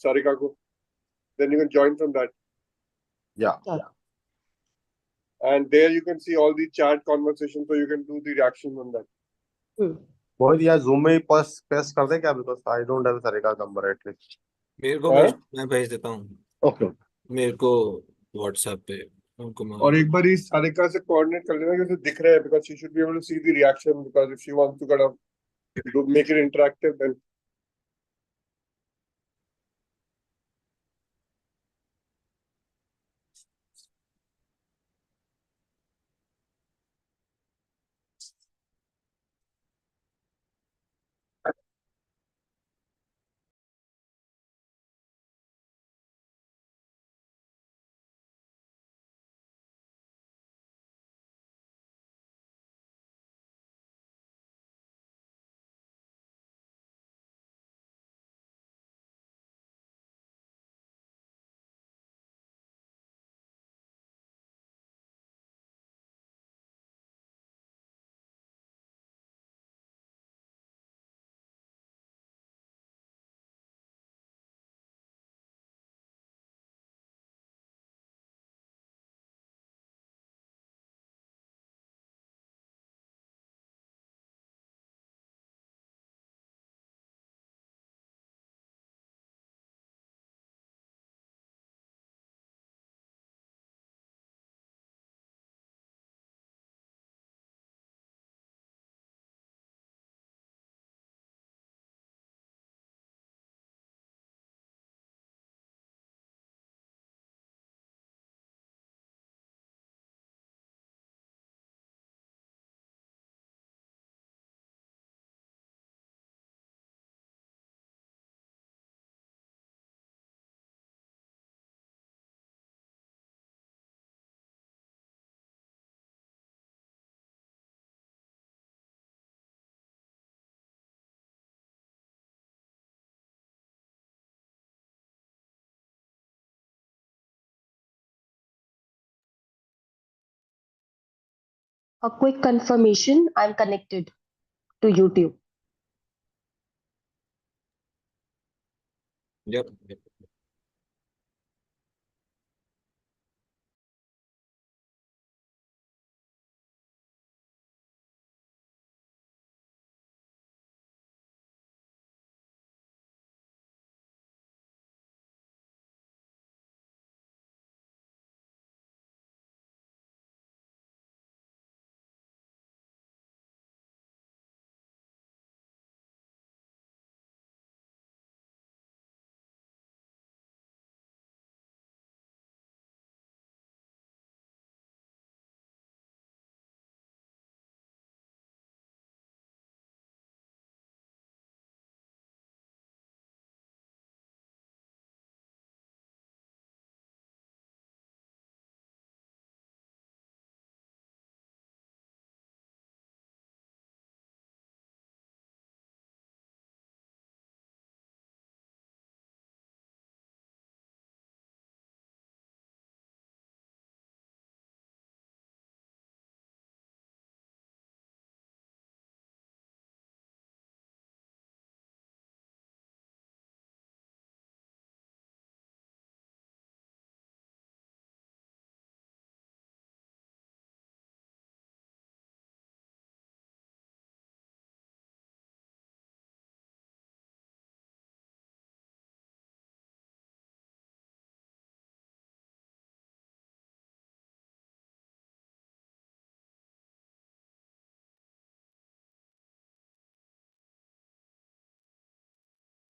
Sarika ko. Then you can join from that. Yeah. And there you can see all the chat conversations, so you can do the reaction on that. मोहित यार Zoom में ही press कर दे क्या, because I don't have Sarika number at least. मेरे को हाँ? मैं भेज देता हूँ Okay. मेरे को व्हाट्सएप पे उनको मैं और एक बार इस सारिका से कोऑर्डिनेट कर लेना कि उसे दिख रहा है, because she should be able to see the reaction, because if she wants to kind of make it interactive, then A quick confirmation, I'm connected to YouTube. Yep.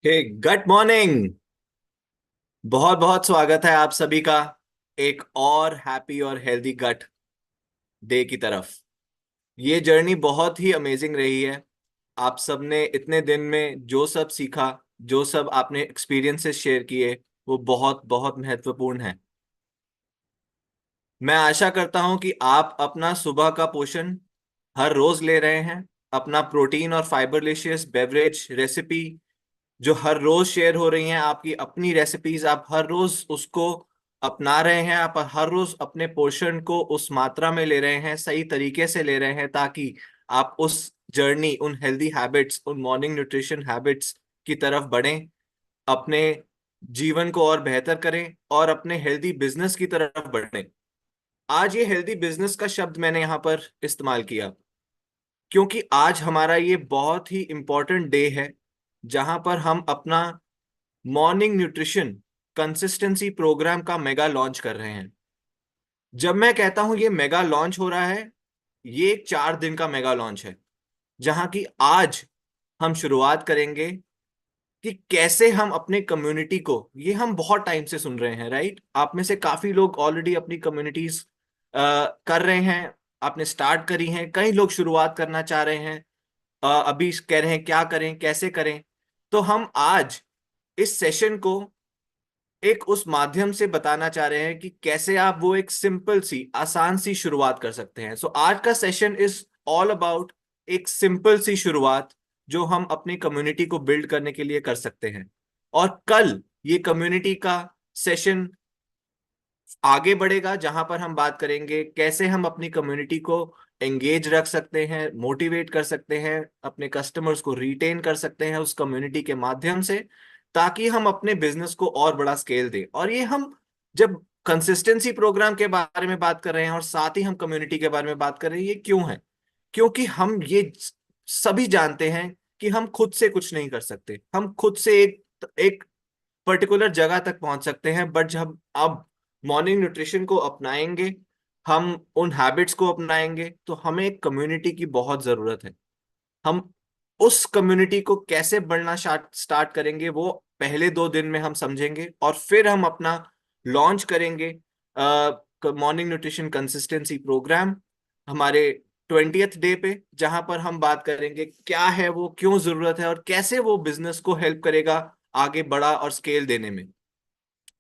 Hey good morning. बहुत बहुत स्वागत है आप सभी का एक और happy और हेल्दी गट डे की तरफ। ये जर्नी बहुत ही अमेजिंग रही है। आप सबने इतने दिन में जो सब सीखा, जो सब आपने एक्सपीरियंसेस शेयर किए, वो बहुत बहुत महत्वपूर्ण है। मैं आशा करता हूं कि आप अपना सुबह का पोषण हर रोज ले रहे हैं। अपना प्रोटीन और फाइबरलिशियस बेवरेज रेसिपी जो हर रोज शेयर हो रही हैं, आपकी अपनी रेसिपीज, आप हर रोज उसको अपना रहे हैं। आप हर रोज अपने पोषण को उस मात्रा में ले रहे हैं, सही तरीके से ले रहे हैं, ताकि आप उस जर्नी, उन हेल्दी हैबिट्स, उन मॉर्निंग न्यूट्रिशन हैबिट्स की तरफ बढ़ें। अपने जीवन को और बेहतर करें और अपने हेल्दी बिजनेस की तरफ बढ़ें। आज ये हेल्दी बिजनेस का शब्द मैंने यहाँ पर इस्तेमाल किया क्योंकि आज हमारा ये बहुत ही इंपॉर्टेंट डे है जहां पर हम अपना मॉर्निंग न्यूट्रिशन कंसिस्टेंसी प्रोग्राम का मेगा लॉन्च कर रहे हैं। जब मैं कहता हूं ये मेगा लॉन्च हो रहा है, ये एक 4 दिन का मेगा लॉन्च है जहां की आज हम शुरुआत करेंगे कि कैसे हम अपने कम्युनिटी को, ये हम बहुत टाइम से सुन रहे हैं, राइट? आप में से काफी लोग ऑलरेडी अपनी कम्युनिटीज कर रहे हैं, आपने स्टार्ट करी हैं, कई लोग शुरुआत करना चाह रहे हैं, अभी कह रहे हैं क्या करें कैसे करें। तो हम आज इस सेशन को एक उस माध्यम से बताना चाह रहे हैं कि कैसे आप वो एक सिंपल सी आसान सी शुरुआत कर सकते हैं। सो आज का सेशन इज ऑल अबाउट एक सिंपल सी शुरुआत जो हम अपनी कम्युनिटी को बिल्ड करने के लिए कर सकते हैं। और कल ये कम्युनिटी का सेशन आगे बढ़ेगा जहां पर हम बात करेंगे कैसे हम अपनी कम्युनिटी को एंगेज रख सकते हैं, मोटिवेट कर सकते हैं, अपने कस्टमर्स को रिटेन कर सकते हैं उस कम्युनिटी के माध्यम से, ताकि हम अपने बिजनेस को और बड़ा स्केल दें। और ये हम जब कंसिस्टेंसी प्रोग्राम के बारे में बात कर रहे हैं और साथ ही हम कम्युनिटी के बारे में बात कर रहे हैं, ये क्यों है? क्योंकि हम ये सभी जानते हैं कि हम खुद से कुछ नहीं कर सकते। हम खुद से एक एक पर्टिकुलर जगह तक पहुंच सकते हैं, बट जब अब मॉर्निंग न्यूट्रिशन को अपनाएंगे, हम उन हैबिट्स को अपनाएंगे, तो हमें एक कम्युनिटी की बहुत जरूरत है। हम उस कम्युनिटी को कैसे बढ़ना स्टार्ट करेंगे वो पहले 2 दिन में हम समझेंगे, और फिर हम अपना लॉन्च करेंगे मॉर्निंग न्यूट्रिशन कंसिस्टेंसी प्रोग्राम हमारे 20th डे पे, जहां पर हम बात करेंगे क्या है वो, क्यों जरूरत है, और कैसे वो बिजनेस को हेल्प करेगा आगे बढ़ा और स्केल देने में।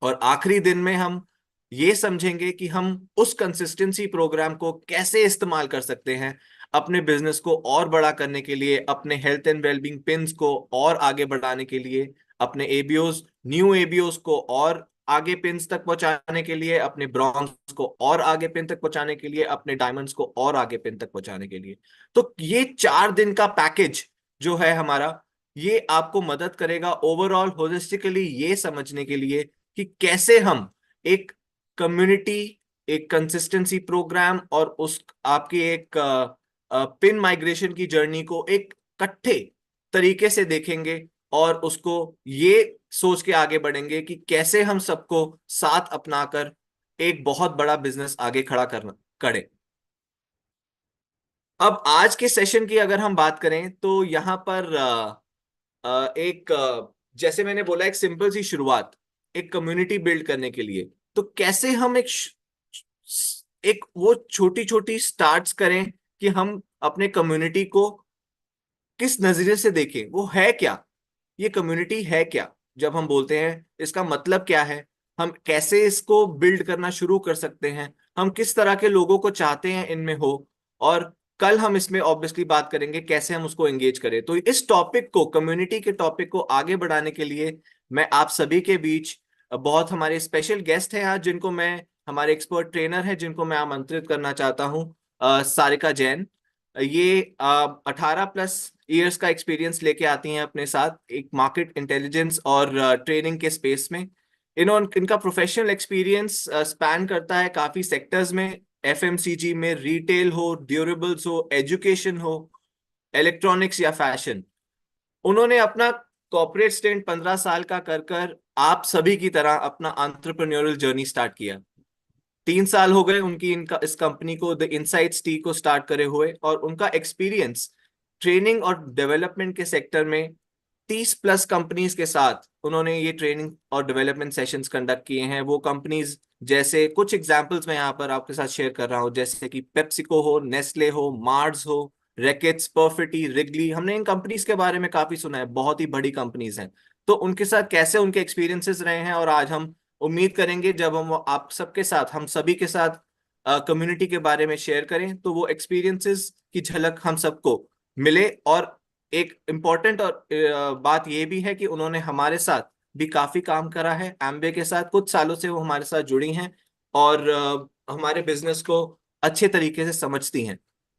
और आखिरी दिन में हम ये समझेंगे कि हम उस कंसिस्टेंसी प्रोग्राम को कैसे इस्तेमाल कर सकते हैं अपने बिजनेस को और बड़ा करने के लिए, अपने हेल्थ एंड वेलबींग पिन्स को और आगे बढ़ाने के लिए, अपने एबीओस, न्यू एबीओस को और आगे पिन्स तक पहुंचाने के लिए, अपने ब्रॉन्ज को और आगे पिन तक पहुंचाने के लिए, अपने डायमंड्स को और आगे पिन तक पहुंचाने के लिए। तो ये 4 दिन का पैकेज जो है हमारा, ये आपको मदद करेगा ओवरऑल होलिस्टिकली ये समझने के लिए कि कैसे हम एक कम्युनिटी, एक कंसिस्टेंसी प्रोग्राम और उस आपकी एक पिन माइग्रेशन की जर्नी को एक इकट्ठे तरीके से देखेंगे, और उसको ये सोच के आगे बढ़ेंगे कि कैसे हम सबको साथ अपनाकर एक बहुत बड़ा बिजनेस आगे खड़ा करना करें। अब आज के सेशन की अगर हम बात करें तो यहाँ पर जैसे मैंने बोला, एक सिंपल सी शुरुआत एक कम्युनिटी बिल्ड करने के लिए, तो कैसे हम एक वो छोटी छोटी स्टार्ट्स करें कि हम अपने कम्युनिटी को किस नजरिए से देखें, वो है क्या, ये कम्युनिटी है क्या, जब हम बोलते हैं इसका मतलब क्या है, हम कैसे इसको बिल्ड करना शुरू कर सकते हैं, हम किस तरह के लोगों को चाहते हैं इनमें हो, और कल हम इसमें ऑब्वियसली बात करेंगे कैसे हम उसको एंगेज करें। तो इस टॉपिक को, कम्युनिटी के टॉपिक को आगे बढ़ाने के लिए मैं आप सभी के बीच बहुत हमारे स्पेशल गेस्ट हैं आज, जिनको मैं, हमारे एक्सपर्ट ट्रेनर हैं जिनको मैं आमंत्रित करना चाहता हूँ, सारिका जैन। ये 18+ ईयर्स का एक्सपीरियंस लेके आती हैं अपने साथ एक मार्केट इंटेलिजेंस और ट्रेनिंग के स्पेस में। इनका प्रोफेशनल एक्सपीरियंस स्पैन करता है काफी सेक्टर्स में, एफएमसीजी में, रिटेल हो, ड्यूरेबल्स हो, एजुकेशन हो, इलेक्ट्रॉनिक्स या फैशन। उन्होंने अपना कॉर्पोरेट स्टेंट 15 साल का कर कर आप सभी की तरह अपना एंटरप्रेन्योरल जर्नी स्टार्ट किया। 3 साल हो गए उनकी इनका इस कंपनी को, द इनसाइट्स टी को स्टार्ट करे हुए, और उनका एक्सपीरियंस ट्रेनिंग और डेवलपमेंट के सेक्टर में 30+ कंपनीज के साथ उन्होंने ये ट्रेनिंग और डेवलपमेंट सेशंस कंडक्ट किए हैं। वो कंपनीज जैसे, कुछ एग्जांपल्स मैं यहाँ पर आपके साथ शेयर कर रहा हूँ, जैसे कि पेप्सिको हो, नेस्ले हो, मार्स हो, रैकेट्स, परफिटी, रिगली। हमने इन कंपनीज के बारे में काफी सुना है, बहुत ही बड़ी कंपनीज हैं। तो उनके साथ कैसे उनके एक्सपीरियंसेस रहे हैं, और आज हम उम्मीद करेंगे जब हम आप सबके साथ, हम सभी के साथ कम्युनिटी के बारे में शेयर करें, तो वो एक्सपीरियंसेस की झलक हम सबको मिले। और एक इम्पॉर्टेंट और बात ये भी है कि उन्होंने हमारे साथ भी काफी काम करा है, एम्बे के साथ कुछ सालों से वो हमारे साथ जुड़ी हैं, और हमारे बिजनेस को अच्छे तरीके से समझती हैं।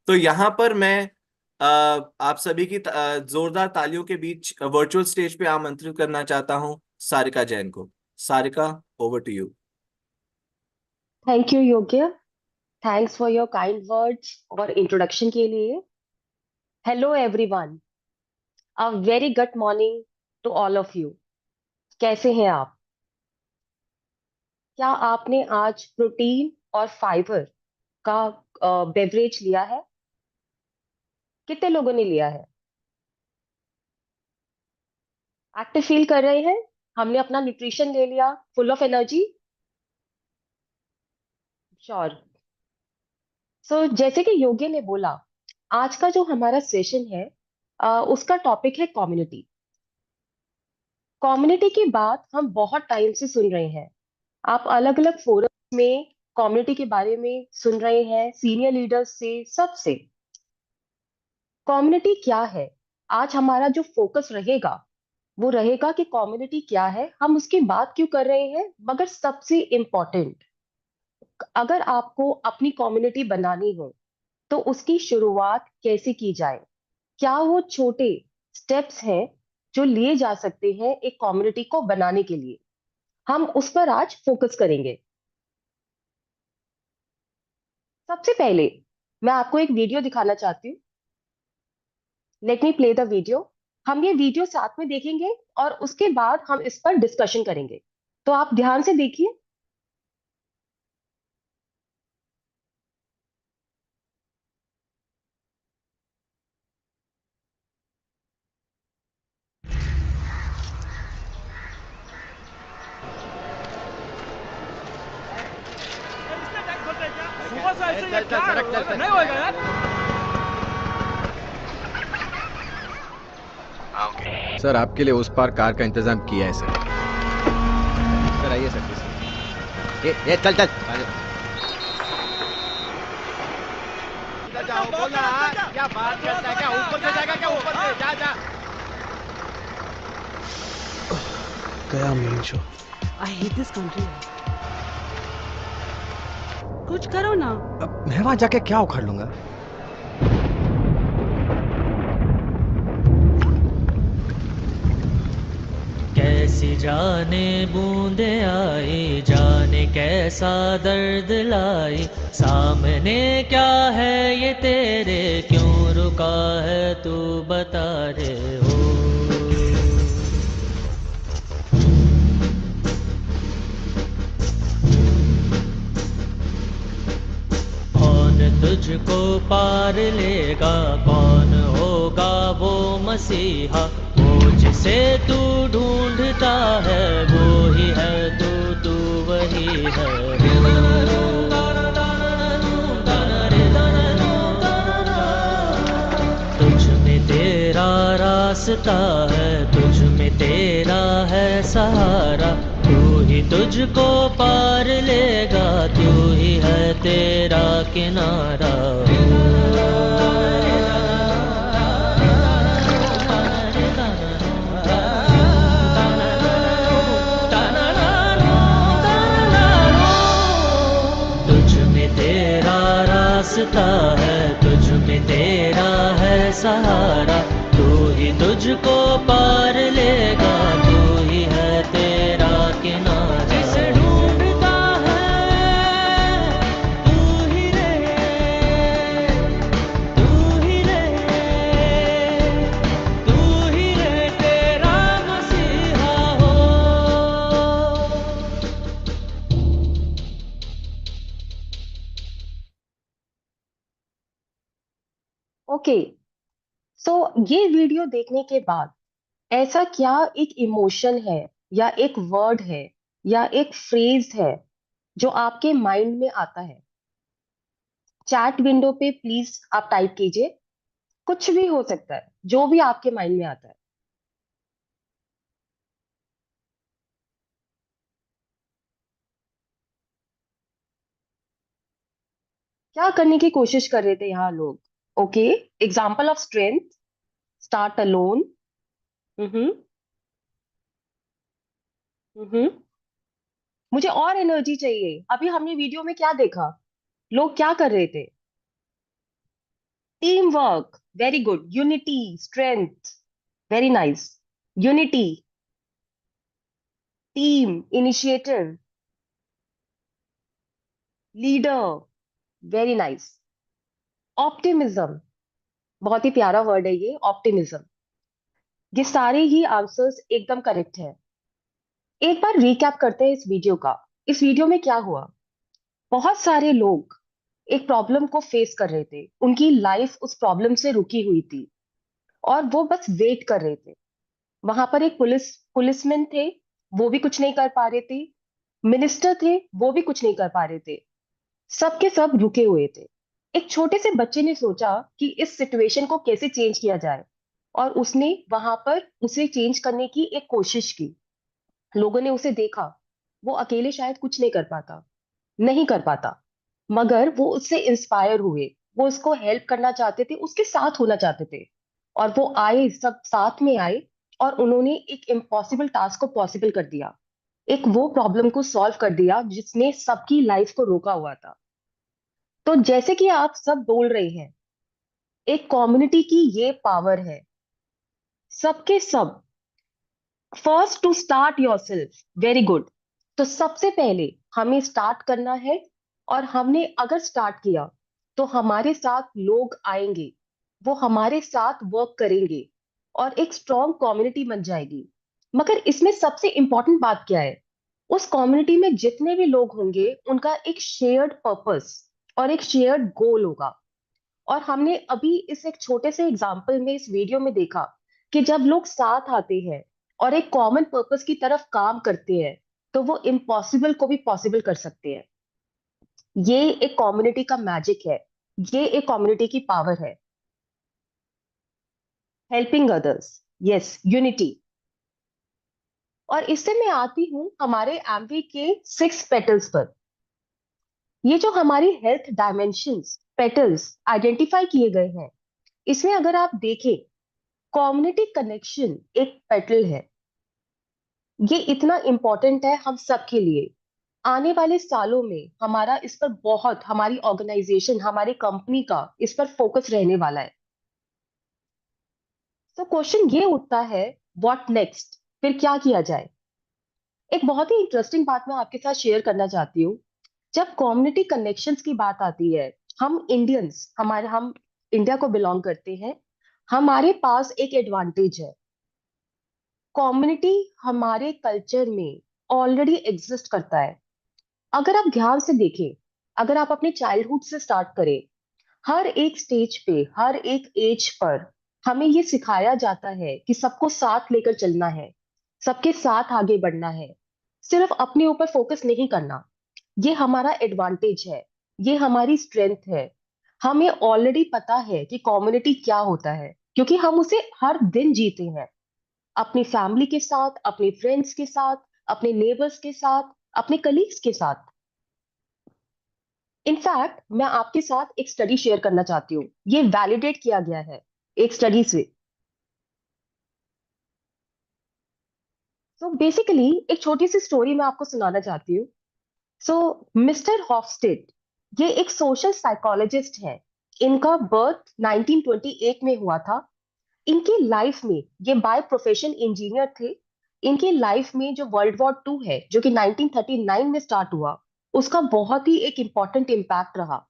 तो यहाँ पर मैं आप सभी की जोरदार तालियों के बीच वर्चुअल स्टेज पे आमंत्रित करना चाहता हूँ सारिका जैन को। Sarika, over to you. Thank you, Yogya. Thanks for your kind words और introduction के लिए. Hello everyone. A very good morning to all of you. कैसे हैं आप? क्या आपने आज प्रोटीन और फाइबर का बेवरेज लिया है? कितने लोगों ने लिया है? एक्टिव फील कर रहे हैं? हमने अपना न्यूट्रिशन ले लिया, फुल ऑफ एनर्जी? श्योर. सो जैसे कि योगी ने बोला, आज का जो हमारा सेशन है उसका टॉपिक है कम्युनिटी. कम्युनिटी की बात हम बहुत टाइम से सुन रहे हैं. आप अलग अलग फोरम में कम्युनिटी के बारे में सुन रहे हैं, सीनियर लीडर्स से, सबसे. कम्युनिटी क्या है? आज हमारा जो फोकस रहेगा वो रहेगा कि कम्युनिटी क्या है, हम उसकी बात क्यों कर रहे हैं, मगर सबसे इम्पोर्टेंट, अगर आपको अपनी कम्युनिटी बनानी हो तो उसकी शुरुआत कैसे की जाए, क्या वो छोटे स्टेप्स हैं जो लिए जा सकते हैं एक कम्युनिटी को बनाने के लिए, हम उस पर आज फोकस करेंगे. सबसे पहले मैं आपको एक वीडियो दिखाना चाहती हूँ. Let me play the video. हम ये वीडियो साथ में देखेंगे और उसके बाद हम इस पर डिस्कशन करेंगे. तो आप ध्यान से देखिए. सुबह से ऐसे ये क्या नहीं होएगा यार. सर आपके लिए उस पार कार का इंतजाम किया है सर आइए सर प्लीज. ये चल चल जाओ बोल रहा क्या बात करता है, क्या ऊपर से जाएगा, क्या ऊपर से जा जा. गया main show. I hate this country. कुछ करो ना. अब मैं वहां जाके क्या उखाड़ लूंगा. कैसी जाने बूंदे आई, जाने कैसा दर्द लाई, सामने क्या है ये तेरे, क्यों रुका है तू बता रे हो. कौन तुझको पार लेगा, कौन होगा वो मसीहा, वो जिसे तू ढूंढता है वो ही है तू वही है. तुझ में तेरा रास्ता है, तुझ में तेरा है सहारा, तू ही तुझको पार लेगा, तू ही है तेरा किनारा. रास्ता है, तुझ में तेरा है सहारा, तू ही तुझको पार लेगा, तू ही है तेरा किनारा. जिसे ढूंढता है तू ही रहे, तू ही रहे, तू ही रहे तेरा मसीहा हो. ओके. सो ये वीडियो देखने के बाद ऐसा क्या एक इमोशन है या एक वर्ड है या एक फ्रेज है जो आपके माइंड में आता है? चैट विंडो पे प्लीज आप टाइप कीजिए. कुछ भी हो सकता है, जो भी आपके माइंड में आता है. क्या करने की कोशिश कर रहे थे यहाँ लोग? Okay. Example of strength. Start alone. Hmm. Hmm. मुझे और एनर्जी चाहिए. अभी हमने वीडियो में क्या देखा? लोग क्या कर रहे थे? Team work. Very good. Unity. Strength. Very nice. Unity. Team, initiative, leader, very nice. Optimism, बहुत ही प्यारा वर्ड है ये, ऑप्टिमिज्म। ये सारे ही आंसर्स एकदम करेक्ट है। एक बार रिकैप करते हैं इस वीडियो का। इस वीडियो में क्या हुआ? बहुत सारे लोग एक प्रॉब्लम को फेस कर रहे थे, उनकी लाइफ उस प्रॉब्लम से रुकी हुई थी और वो बस वेट कर रहे थे। वहां पर एक पुलिसमैन थे, वो भी कुछ नहीं कर पा रहे थे। मिनिस्टर थे, वो भी कुछ नहीं कर पा रहे थे। सबके सब रुके हुए थे। एक छोटे से बच्चे ने सोचा कि इस सिचुएशन को कैसे चेंज किया जाए, और उसने वहां पर उसे चेंज करने की एक कोशिश की। लोगों ने उसे देखा, वो अकेले शायद कुछ नहीं कर पाता, मगर वो उससे इंस्पायर हुए। वो उसको हेल्प करना चाहते थे, उसके साथ होना चाहते थे, और वो आए, सब साथ में आए, और उन्होंने एक इम्पॉसिबल टास्क को पॉसिबल कर दिया। एक वो प्रॉब्लम को सॉल्व कर दिया जिसने सबकी लाइफ को रोका हुआ था। तो जैसे कि आप सब बोल रहे हैं, एक कम्युनिटी की ये पावर है। सबके सब, first to start yourself, very good. तो सबसे पहले हमें स्टार्ट करना है, और हमने अगर स्टार्ट किया तो हमारे साथ लोग आएंगे, वो हमारे साथ वर्क करेंगे, और एक स्ट्रॉन्ग कम्युनिटी बन जाएगी। मगर इसमें सबसे इंपॉर्टेंट बात क्या है? उस कम्युनिटी में जितने भी लोग होंगे, उनका एक शेयर्ड पर्पस और एक शेयर्ड गोल होगा। और हमने अभी इस एक छोटे से एग्जाम्पल में, इस वीडियो में देखा कि जब लोग साथ आते हैं और एक कॉमन पर्पस की तरफ काम करते हैं, तो वो इम्पॉसिबल को भी पॉसिबल कर सकते हैं। ये एक कम्युनिटी का मैजिक है, ये एक कम्युनिटी की पावर है। Helping others, yes, unity. और इससे मैं आती हूं हमारे एमवी के 6 पेटल्स पर। ये जो हमारी हेल्थ डायमेंशंस, पेटल्स आइडेंटिफाई किए गए हैं, इसमें अगर आप देखें, कम्युनिटी कनेक्शन एक पेटल है। ये इतना इंपॉर्टेंट है हम सब के लिए। आने वाले सालों में हमारा इस पर बहुत, हमारी ऑर्गेनाइजेशन, हमारी कंपनी का इस पर फोकस रहने वाला है। तो क्वेश्चन ये उठता है, व्हाट नेक्स्ट? फिर क्या किया जाए? एक बहुत ही इंटरेस्टिंग बात मैं आपके साथ शेयर करना चाहती हूँ। जब कम्युनिटी कनेक्शंस की बात आती है, हम इंडियंस, हम इंडिया को बिलोंग करते हैं, हमारे पास एक एडवांटेज है। कम्युनिटी हमारे कल्चर में ऑलरेडी एग्जिस्ट करता है। अगर आप ध्यान से देखें, अगर आप अपने चाइल्डहुड से स्टार्ट करें, हर एक स्टेज पे, हर एक एज पर हमें ये सिखाया जाता है कि सबको साथ लेकर चलना है, सबके साथ आगे बढ़ना है, सिर्फ अपने ऊपर फोकस नहीं करना। ये हमारा एडवांटेज है, ये हमारी स्ट्रेंथ है। हमें ऑलरेडी पता है कि कम्युनिटी क्या होता है, क्योंकि हम उसे हर दिन जीते हैं, अपनी फैमिली के साथ, अपने फ्रेंड्स के साथ, अपने नेबर्स के साथ, अपने कलीग्स के साथ। इनफैक्ट मैं आपके साथ एक स्टडी शेयर करना चाहती हूँ, ये वैलिडेट किया गया है एक स्टडी से। सो बेसिकली एक छोटी सी स्टोरी मैं आपको सुनाना चाहती हूँ। सो मिस्टर हॉफस्टेड, ये एक सोशल साइकोलॉजिस्ट है। इनका बर्थ 1928 में हुआ था। इनकी लाइफ में, ये बाय प्रोफेशन इंजीनियर थे। इनकी लाइफ में जो वर्ल्ड वॉर टू है, जो कि 1939 में स्टार्ट हुआ, उसका बहुत ही एक इम्पॉर्टेंट इम्पैक्ट रहा।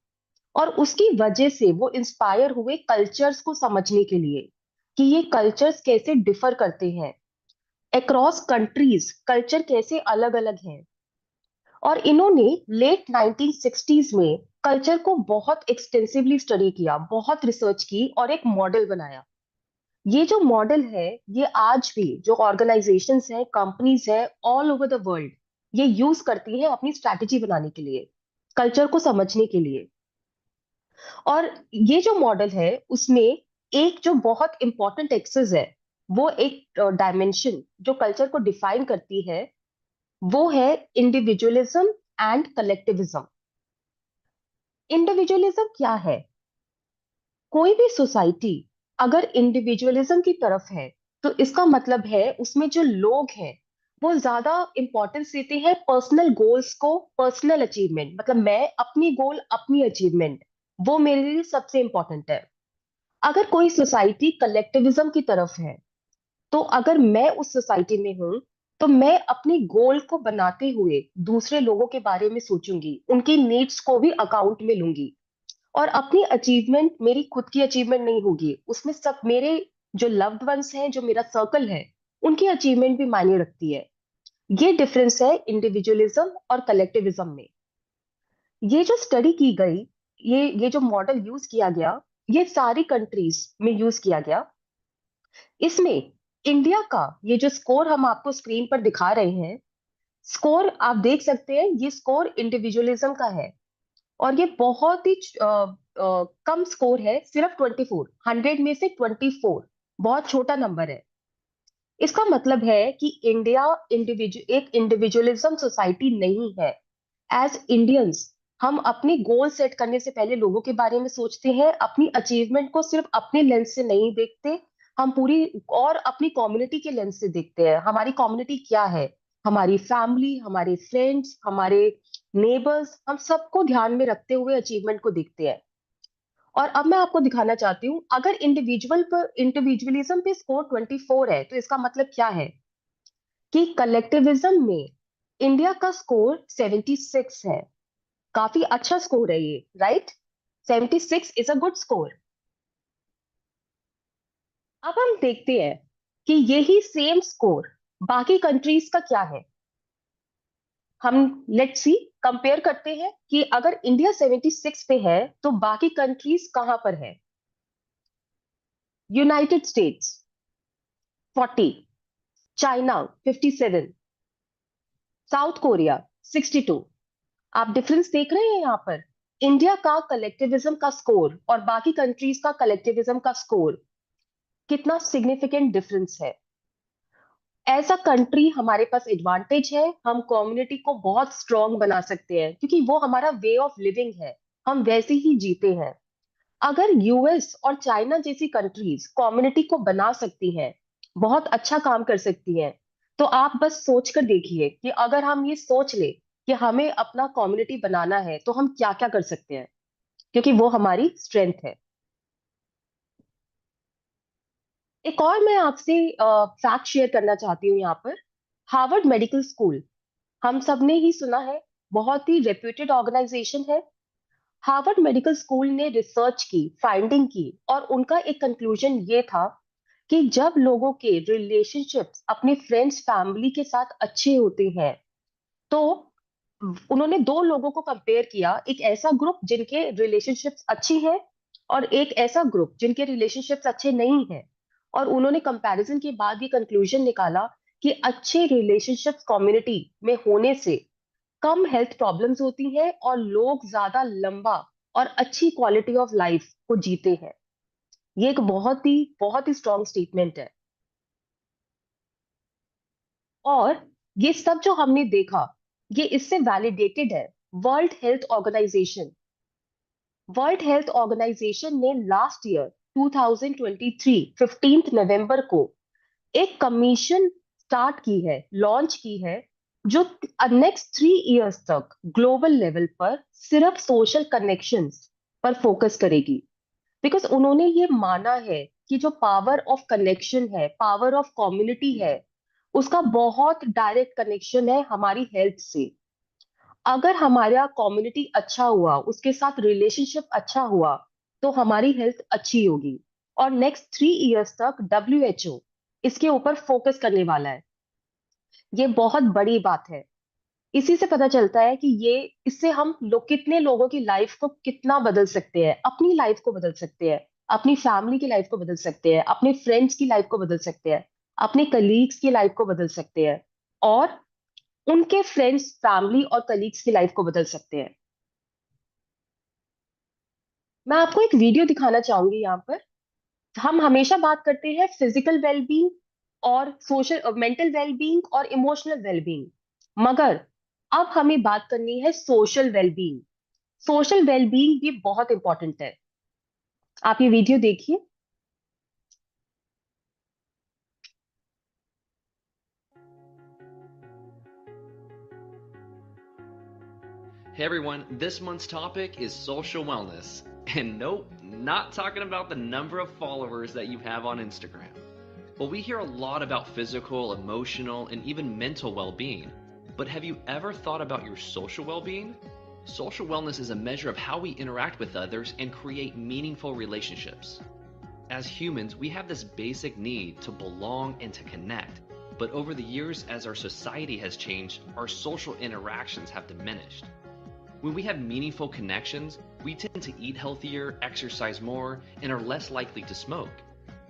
और उसकी वजह से वो इंस्पायर हुए कल्चर्स को समझने के लिए, कि ये कल्चर्स कैसे डिफर करते हैं, अक्रॉस कंट्रीज कल्चर कैसे अलग अलग हैं। और इन्होंने लेट 1960s में कल्चर को बहुत एक्सटेंसिवली स्टडी किया, बहुत रिसर्च की, और एक मॉडल बनाया। ये जो मॉडल है, ये आज भी जो ऑर्गेनाइजेशंस हैं, कंपनीज हैं ऑल ओवर द वर्ल्ड, ये यूज करती हैं अपनी स्ट्रैटेजी बनाने के लिए, कल्चर को समझने के लिए। और ये जो मॉडल है, उसमें एक जो बहुत इंपॉर्टेंट एक्सेस है, वो एक डायमेंशन जो कल्चर को डिफाइन करती है, वो है इंडिविजुअलिज्म एंड कलेक्टिविज्म। इंडिविजुअलिज्म क्या है? कोई भी सोसाइटी अगर इंडिविजुअलिज्म की तरफ है, तो इसका मतलब है उसमें जो लोग हैं, वो ज्यादा इंपॉर्टेंस देते हैं पर्सनल गोल्स को, पर्सनल अचीवमेंट, मतलब मैं अपनी गोल, अपनी अचीवमेंट, वो मेरे लिए सबसे इंपॉर्टेंट है। अगर कोई सोसाइटी कलेक्टिविज्म की तरफ है, तो अगर मैं उस सोसाइटी में हूं, तो मैं अपने गोल को बनाते हुए दूसरे लोगों के बारे में सोचूंगी, उनकी नीड्स को भी अकाउंट में लूंगी। और अपनी अचीवमेंट मेरी खुद की अचीवमेंट नहीं होगी, उसमें सब मेरे जो लव्ड वंस हैं, जो मेरा सर्कल है, उनकी अचीवमेंट भी मायने रखती है। ये डिफरेंस है इंडिविजुअलिज्म और कलेक्टिविज्म में। ये जो स्टडी की गई, ये जो मॉडल यूज किया गया, ये सारी कंट्रीज में यूज किया गया। इसमें इंडिया का ये जो स्कोर हम आपको स्क्रीन पर दिखा रहे हैं, स्कोर आप देख सकते हैं, ये स्कोर इंडिविजुअलिज्म का है। और ये बहुत ही कम स्कोर है, सिर्फ 24, 100 में से 24, बहुत छोटा नंबर है। इसका मतलब है कि इंडिया एक इंडिविजुअलिज्म सोसाइटी नहीं है। एज इंडियंस हम अपने गोल सेट करने से पहले लोगों के बारे में सोचते हैं, अपनी अचीवमेंट को सिर्फ अपने लेंस से नहीं देखते, हम पूरी और अपनी कम्युनिटी के लेंस से देखते हैं। हमारी कम्युनिटी क्या है, हमारी फैमिली, हमारे फ्रेंड्स, हमारे नेबर्स, हम सबको ध्यान में रखते हुए अचीवमेंट को देखते हैं। और अब मैं आपको दिखाना चाहती हूँ, अगर इंडिविजुअलिज्म पे स्कोर 24 है, तो इसका मतलब क्या है कि कलेक्टिविज्म में इंडिया का स्कोर 76 है। काफी अच्छा स्कोर है ये, right? 76 is a good score. अब हम देखते हैं कि यही सेम स्कोर बाकी कंट्रीज का क्या है। हम लेट्स सी कंपेयर करते हैं कि अगर इंडिया 76 पे है तो बाकी कंट्रीज कहां पर है। United states 40, China 57, south Korea 62। आप डिफरेंस देख रहे हैं यहाँ पर, इंडिया का कलेक्टिविज्म का स्कोर और बाकी कंट्रीज का कलेक्टिविज्म का स्कोर, कितना सिग्निफिकेंट डिफरेंस है। एज अ कंट्री हमारे पास एडवांटेज है, हम कम्युनिटी को बहुत स्ट्रांग बना सकते हैं क्योंकि वो हमारा वे ऑफ लिविंग है, हम वैसे ही जीते हैं। अगर यूएस और चाइना जैसी कंट्रीज कम्युनिटी को बना सकती हैं, बहुत अच्छा काम कर सकती हैं, तो आप बस सोच कर देखिए कि अगर हम ये सोच ले कि हमें अपना कम्युनिटी बनाना है तो हम क्या क्या कर सकते हैं, क्योंकि वो हमारी स्ट्रेंथ है। एक और मैं आपसे फैक्ट शेयर करना चाहती हूँ यहाँ पर। हार्वर्ड मेडिकल स्कूल, हम सबने ही सुना है, बहुत ही रेप्यूटेड ऑर्गेनाइजेशन है। हार्वर्ड मेडिकल स्कूल ने रिसर्च की, फाइंडिंग की, और उनका एक कंक्लूजन ये था कि जब लोगों के रिलेशनशिप्स अपने फ्रेंड्स फैमिली के साथ अच्छे होते हैं, तो उन्होंने दो लोगों को कंपेयर किया, एक ऐसा ग्रुप जिनके रिलेशनशिप्स अच्छी हैं और एक ऐसा ग्रुप जिनके रिलेशनशिप्स अच्छे नहीं हैं। और उन्होंने कंपैरिजन के बाद ये कंक्लूजन निकाला कि अच्छे रिलेशनशिप्स कम्युनिटी में होने से कम हेल्थ प्रॉब्लम्स होती हैं और लोग ज्यादा लंबा और अच्छी क्वालिटी ऑफ लाइफ को जीते हैं। ये एक बहुत ही स्ट्रॉन्ग स्टेटमेंट है। और ये सब जो हमने देखा, ये इससे वैलिडेटेड है। World Health Organization World Health Organization ने लास्ट ईयर 2023 15 नवंबर को एक कमीशन स्टार्ट की है, लॉन्च की है, जो नेक्स्ट 3 इयर्स तक ग्लोबल लेवल पर सिर्फ सोशल कनेक्शंस पर फोकस करेगी। बिकॉज उन्होंने ये माना है कि जो पावर ऑफ कनेक्शन है, पावर ऑफ कम्युनिटी है, उसका बहुत डायरेक्ट कनेक्शन है हमारी हेल्थ से। अगर हमारा कम्युनिटी अच्छा हुआ, उसके साथ रिलेशनशिप अच्छा हुआ, तो हमारी हेल्थ अच्छी होगी। और नेक्स्ट 3 इयर्स तक WHO इसके ऊपर फोकस करने वाला है। ये बहुत बड़ी बात है। इसी से पता चलता है कि ये इससे हम लोग कितने लोगों की लाइफ को कितना बदल सकते हैं, अपनी लाइफ को बदल सकते हैं, अपनी फैमिली की लाइफ को बदल सकते हैं, अपने फ्रेंड्स की लाइफ को बदल सकते हैं, अपने कलीग्स की लाइफ को बदल सकते हैं, और उनके फ्रेंड्स, फैमिली और कलीग्स की लाइफ को बदल सकते हैं। मैं आपको एक वीडियो दिखाना चाहूंगी यहाँ पर। हम हमेशा बात करते हैं फिजिकल वेलबींग और सोशल मेंटल वेलबींग और इमोशनल वेलबींग, मगर अब हमें बात करनी है सोशल वेलबींग। सोशल वेलबींग भी बहुत इंपॉर्टेंट है। आप ये वीडियो देखिए। Hey everyone, this month's topic is social wellness. And nope, not talking about the number of followers that you have on Instagram. Well, we hear a lot about physical, emotional, and even mental well-being. But have you ever thought about your social well-being? Social wellness is a measure of how we interact with others and create meaningful relationships. As humans, we have this basic need to belong and to connect. But over the years, as our society has changed, our social interactions have diminished. When we have meaningful connections, we tend to eat healthier, exercise more, and are less likely to smoke.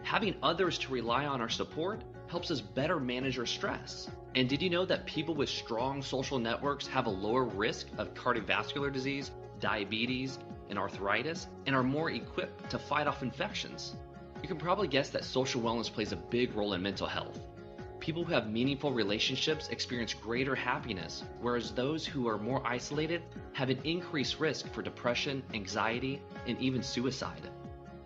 Having others to rely on our support helps us better manage our stress. And did you know that people with strong social networks have a lower risk of cardiovascular disease, diabetes, and arthritis, and are more equipped to fight off infections? You can probably guess that social wellness plays a big role in mental health. People who have meaningful relationships experience greater happiness, whereas those who are more isolated have an increased risk for depression, anxiety, and even suicide.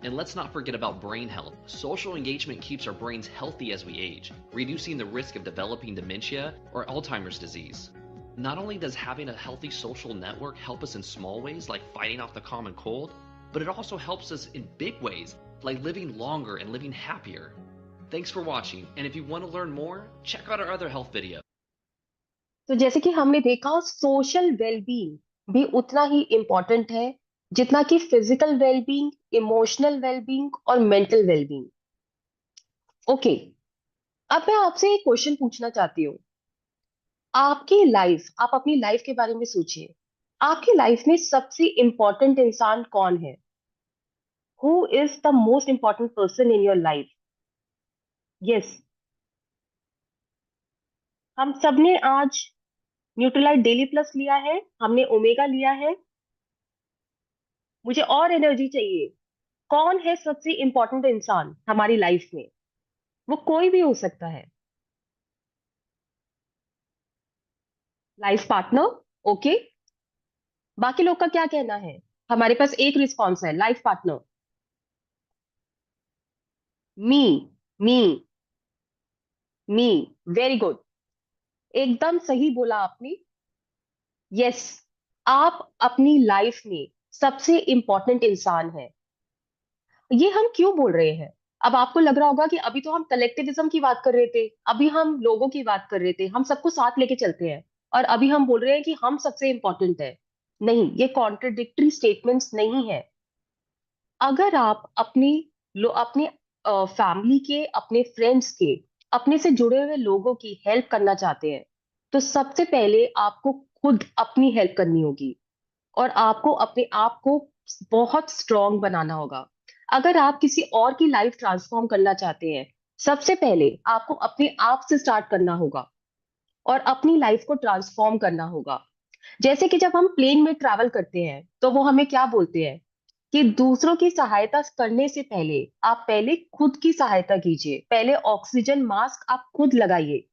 And let's not forget about brain health. Social engagement keeps our brains healthy as we age, reducing the risk of developing dementia or Alzheimer's disease. Not only does having a healthy social network help us in small ways like fighting off the common cold, but it also helps us in big ways like living longer and living happier. Thanks for watching, and if you want to learn more, check out our other health video. तो जैसे कि हमने देखा, social wellbeing भी उतना ही important है जितना कि फिजिकल वेलबींग, इमोशनल वेलबींग और मेंटल वेलबींग। ओके, अब मैं आपसे एक क्वेश्चन पूछना चाहती हूँ। आपकी लाइफ, आप अपनी लाइफ के बारे में सोचिए। आपकी लाइफ में सबसे इम्पोर्टेंट इंसान कौन है? Who is the most important person in your life? Yes, हम सबने आज न्यूट्रीलाइट डेली प्लस लिया है, हमने ओमेगा लिया है। मुझे और एनर्जी चाहिए। कौन है सबसे इंपॉर्टेंट इंसान हमारी लाइफ में? वो कोई भी हो सकता है। Life partner, okay. बाकी लोग का क्या कहना है? हमारे पास एक रिस्पॉन्स है, लाइफ पार्टनर। मी मी मी, वेरी गुड, एकदम सही बोला आपने। यस, आप अपनी लाइफ में सबसे इंपॉर्टेंट इंसान है। ये हम क्यों बोल रहे हैं? अब आपको लग रहा होगा कि अभी तो हम कलेक्टिविज्म की बात कर रहे थे, अभी हम लोगों की बात कर रहे थे, हम सबको साथ लेके चलते हैं, और अभी हम बोल रहे हैं कि हम सबसे इंपॉर्टेंट है। नहीं, ये कॉन्ट्रडिक्टरी स्टेटमेंट्स नहीं है। अगर आप अपने फैमिली के, अपने फ्रेंड्स के, अपने से जुड़े हुए लोगों की हेल्प करना चाहते हैं, तो सबसे पहले आपको खुद अपनी हेल्प करनी होगी और आपको अपने आप को बहुत स्ट्रांग बनाना होगा। अगर आप किसी और की लाइफ ट्रांसफॉर्म करना चाहते हैं, सबसे पहले आपको अपने आप से स्टार्ट करना होगा और अपनी लाइफ को ट्रांसफॉर्म करना होगा। जैसे कि जब हम प्लेन में ट्रैवल करते हैं तो वो हमें क्या बोलते हैं कि दूसरों की सहायता करने से पहले आप पहले खुद की सहायता कीजिए, पहले ऑक्सीजन मास्क आप खुद लगाइए।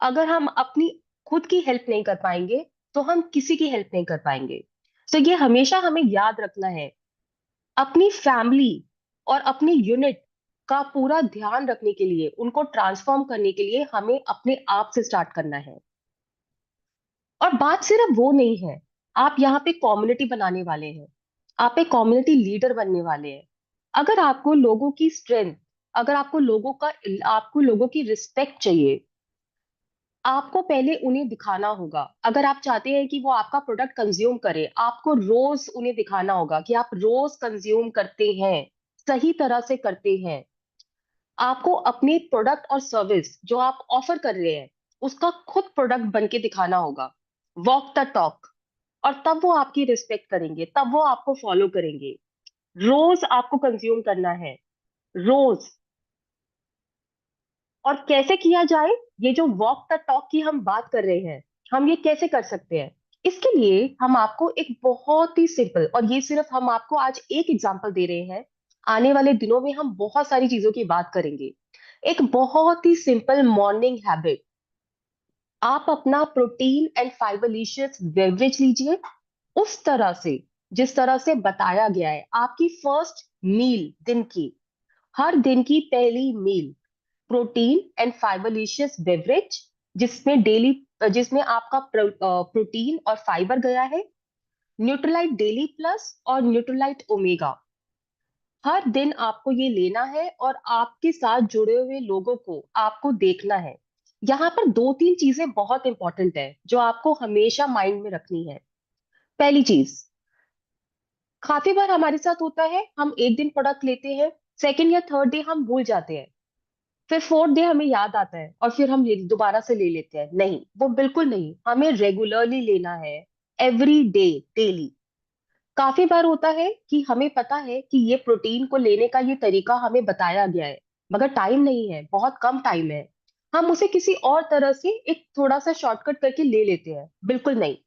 अगर हम अपनी खुद की हेल्प नहीं कर पाएंगे तो हम किसी की हेल्प नहीं कर पाएंगे। तो ये हमेशा हमें याद रखना है। अपनी फैमिली और अपनी यूनिट का पूरा ध्यान रखने के लिए, उनको ट्रांसफॉर्म करने के लिए हमें अपने आप से स्टार्ट करना है। और बात सिर्फ वो नहीं है, आप यहाँ पे कम्युनिटी बनाने वाले हैं, आप एक कम्युनिटी लीडर बनने वाले हैं। अगर आपको लोगों की स्ट्रेंथ, अगर आपको लोगों की रिस्पेक्ट चाहिए, आपको पहले उन्हें दिखाना होगा। अगर आप चाहते हैं कि वो आपका प्रोडक्ट कंज्यूम करे, आपको रोज उन्हें दिखाना होगा कि आप रोज कंज्यूम करते हैं, सही तरह से करते हैं। आपको अपने प्रोडक्ट और सर्विस जो आप ऑफर कर रहे हैं उसका खुद प्रोडक्ट बन के दिखाना होगा, वॉक द टॉक। और तब वो आपकी रिस्पेक्ट करेंगे, तब वो आपको फॉलो करेंगे। रोज आपको कंज्यूम करना है, रोज। और कैसे किया जाए? ये जो वॉक द टॉक की हम बात कर रहे हैं, हम ये कैसे कर सकते हैं? इसके लिए हम आपको एक बहुत ही सिंपल, और ये सिर्फ हम आपको आज एक एग्जांपल दे रहे हैं, आने वाले दिनों में हम बहुत सारी चीजों की बात करेंगे। एक बहुत ही सिंपल मॉर्निंग हैबिट, आप अपना प्रोटीन एंड फाइबरलिशियस बेवरेज लीजिए उस तरह से जिस तरह से बताया गया है। आपकी फर्स्ट मील, दिन की, हर दिन की पहली मील प्रोटीन एंड फाइबरलिशियस बेवरेज, जिसमें आपका प्रोटीन और फाइबर गया है, न्यूट्रीलाइट डेली प्लस और न्यूट्रीलाइट ओमेगा। हर दिन आपको ये लेना है और आपके साथ जुड़े हुए लोगों को आपको देखना है। यहाँ पर दो तीन चीजें बहुत इंपॉर्टेंट है जो आपको हमेशा माइंड में रखनी है। पहली चीज, काफी बार हमारे साथ होता है, हम एक दिन प्रोडक्ट लेते हैं, सेकेंड या थर्ड डे हम भूल जाते हैं, फिर फोर्थ डे हमें याद आता है और फिर हम दोबारा से ले लेते हैं। नहीं, वो बिल्कुल नहीं, हमें रेगुलरली लेना है, एवरी डे, डेली। काफी बार होता है कि हमें पता है कि ये प्रोटीन को लेने का ये तरीका हमें बताया गया है, मगर टाइम नहीं है, बहुत कम टाइम है, हम उसे किसी और तरह से एक थोड़ा सा शॉर्टकट करके ले लेते हैं। बिल्कुल नहीं,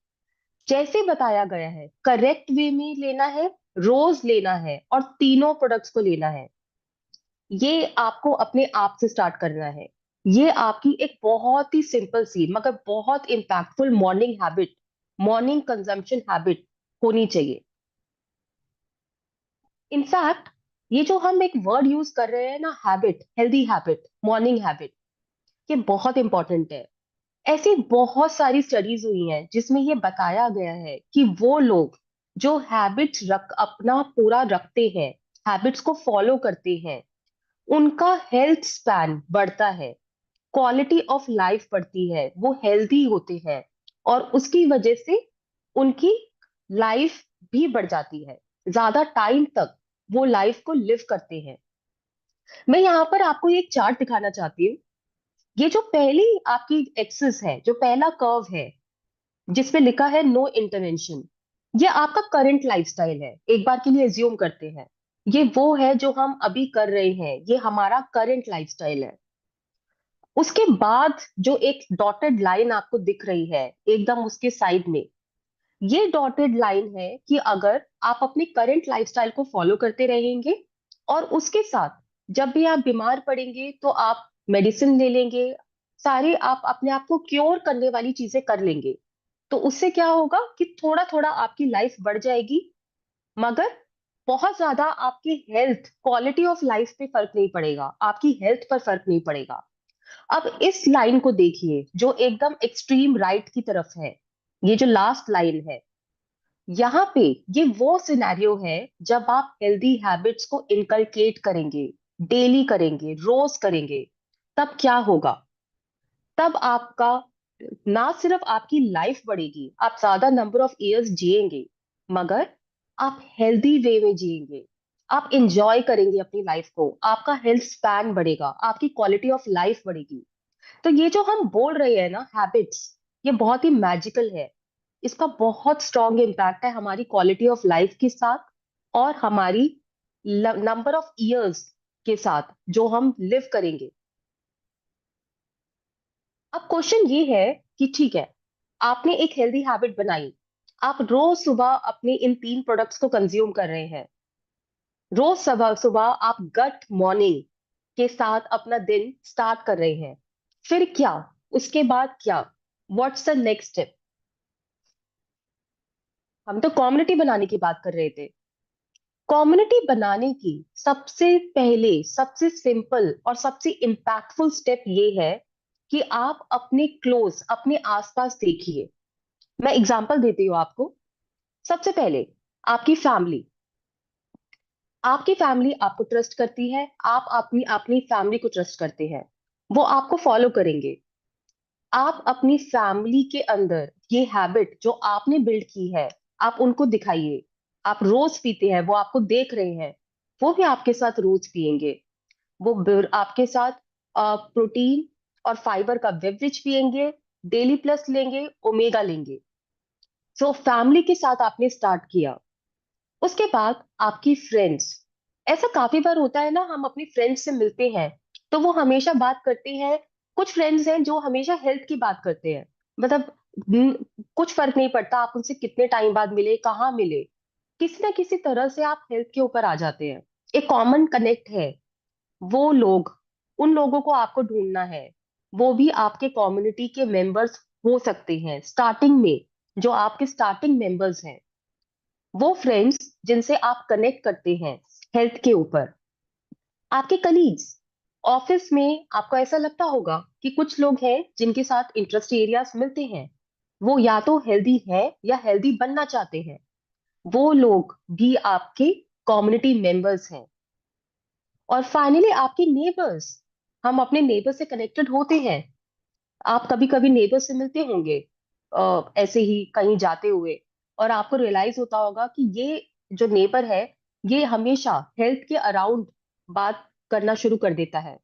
जैसे बताया गया है करेक्ट वे में लेना है, रोज लेना है और तीनों प्रोडक्ट्स को लेना है। ये आपको अपने आप से स्टार्ट करना है। ये आपकी एक बहुत ही सिंपल सी मगर बहुत impactful morning habit, morning consumption habit होनी चाहिए। इनफैक्ट ये जो हम एक वर्ड यूज कर रहे हैं ना, habit, healthy habit, morning habit, ये बहुत इंपॉर्टेंट है। ऐसी बहुत सारी स्टडीज हुई हैं जिसमें ये बताया गया है कि वो लोग जो हैबिट्स अपना पूरा रखते हैं, हैबिट्स को फॉलो करते हैं, उनका हेल्थ स्पैन बढ़ता है, क्वालिटी ऑफ लाइफ बढ़ती है, वो हेल्दी होते हैं और उसकी वजह से उनकी लाइफ भी बढ़ जाती है, ज्यादा टाइम तक वो लाइफ को लिव करते हैं। मैं यहाँ पर आपको एक चार्ट दिखाना चाहती हूँ। ये जो पहली आपकी एक्सिस है, जो पहला कर्व है जिसपे लिखा है नो इंटरवेंशन, ये आपका करंट लाइफस्टाइल है। एक बार के लिए एज्यूम करते हैं ये वो है जो हम अभी कर रहे हैं, ये हमारा करंट लाइफस्टाइल है। उसके बाद जो एक डॉटेड लाइन आपको दिख रही है एकदम उसके साइड में, ये डॉटेड लाइन है कि अगर आप अपने करंट लाइफस्टाइल को फॉलो करते रहेंगे और उसके साथ जब भी आप बीमार पड़ेंगे तो आप मेडिसिन ले लेंगे, सारे आप अपने आप को क्योर करने वाली चीजें कर लेंगे, तो उससे क्या होगा कि थोड़ा थोड़ा आपकी लाइफ बढ़ जाएगी, मगर बहुत ज्यादा आपकी हेल्थ, क्वालिटी ऑफ लाइफ पे फर्क नहीं पड़ेगा, आपकी हेल्थ पर फर्क नहीं पड़ेगा। अब इस लाइन को देखिए जो एकदम एक्सट्रीम राइट की तरफ है, ये जो लास्ट लाइन है, यहाँ पे ये वो सिनेरियो है जब आप हेल्दी हैबिट्स को इनकलकेट करेंगे, डेली करेंगे, रोज करेंगे, तब क्या होगा? तब आपका ना सिर्फ आपकी लाइफ बढ़ेगी, आप ज्यादा नंबर ऑफ इयर्स जिएंगे, मगर आप हेल्दी वे में जिएंगे, आप इंजॉय करेंगे अपनी लाइफ को, आपका हेल्थ स्पैन बढ़ेगा, आपकी क्वालिटी ऑफ लाइफ बढ़ेगी। तो ये जो हम बोल रहे हैं ना हैबिट्स, ये बहुत ही मैजिकल है, इसका बहुत स्ट्रॉन्ग इम्पैक्ट है हमारी क्वालिटी ऑफ लाइफ के साथ और हमारी नंबर ऑफ इयर्स के साथ जो हम लिव करेंगे। अब क्वेश्चन ये है कि ठीक है, आपने एक हेल्दी हैबिट बनाई, आप रोज सुबह अपने इन तीन प्रोडक्ट्स को कंज्यूम कर रहे हैं, रोज सुबह सुबह आप गट मॉर्निंग के साथ अपना दिन स्टार्ट कर रहे हैं, फिर क्या? उसके बाद क्या? What's the next step? हम तो कम्युनिटी बनाने की बात कर रहे थे। कम्युनिटी बनाने की सबसे पहले, सबसे सिंपल और सबसे इम्पैक्टफुल स्टेप ये है कि आप अपने क्लोज, अपने आसपास देखिए। मैं एग्जांपल देती हूँ आपको। सबसे पहले आपकी फैमिली, आपकी फैमिली आपको ट्रस्ट करती है, आप अपनी अपनी फैमिली को ट्रस्ट करते हैं, वो आपको फॉलो करेंगे। आप अपनी फैमिली के अंदर ये हैबिट जो आपने बिल्ड की है, आप उनको दिखाइए। आप रोज पीते हैं, वो आपको देख रहे हैं, वो भी आपके साथ रोज पियेंगे, वो आपके साथ प्रोटीन और फाइबर का बेवरेज पियेंगे, डेली प्लस लेंगे, ओमेगा लेंगे। सो फैमिली के साथ आपने स्टार्ट किया। उसके बाद आपकी फ्रेंड्स, ऐसा काफी बार होता है ना, हम अपनी फ्रेंड्स से मिलते हैं तो वो हमेशा बात करते हैं, कुछ फ्रेंड्स हैं जो हमेशा हेल्थ की बात करते हैं, मतलब कुछ फर्क नहीं पड़ता आप उनसे कितने टाइम बाद मिले, कहाँ मिले, किसी ना किसी तरह से आप हेल्थ के ऊपर आ जाते हैं। एक कॉमन कनेक्ट है, वो लोग, उन लोगों को आपको ढूंढना है, वो भी आपके कम्युनिटी के मेंबर्स हो सकते हैं स्टार्टिंग में, जो आपके स्टार्टिंग मेंबर्स हैं, वो फ्रेंड्स जिनसे आप कनेक्ट करते हैं हेल्थ के ऊपर। आपके कलीग्स, ऑफिस में आपको ऐसा लगता होगा कि कुछ लोग हैं जिनके साथ इंटरेस्ट एरियाज मिलते हैं, वो या तो हेल्दी है या हेल्दी बनना चाहते हैं, वो लोग भी आपके कम्युनिटी मेंबर्स हैं। और फाइनली आपके नेबर्स, हम अपने नेबर से कनेक्टेड होते हैं। आप कभी कभी नेबर से मिलते होंगे ऐसे ही कहीं जाते हुए, और आपको रियलाइज होता होगा कि ये जो नेबर है, ये हमेशा हेल्थ के अराउंड बात करना शुरू कर देता है।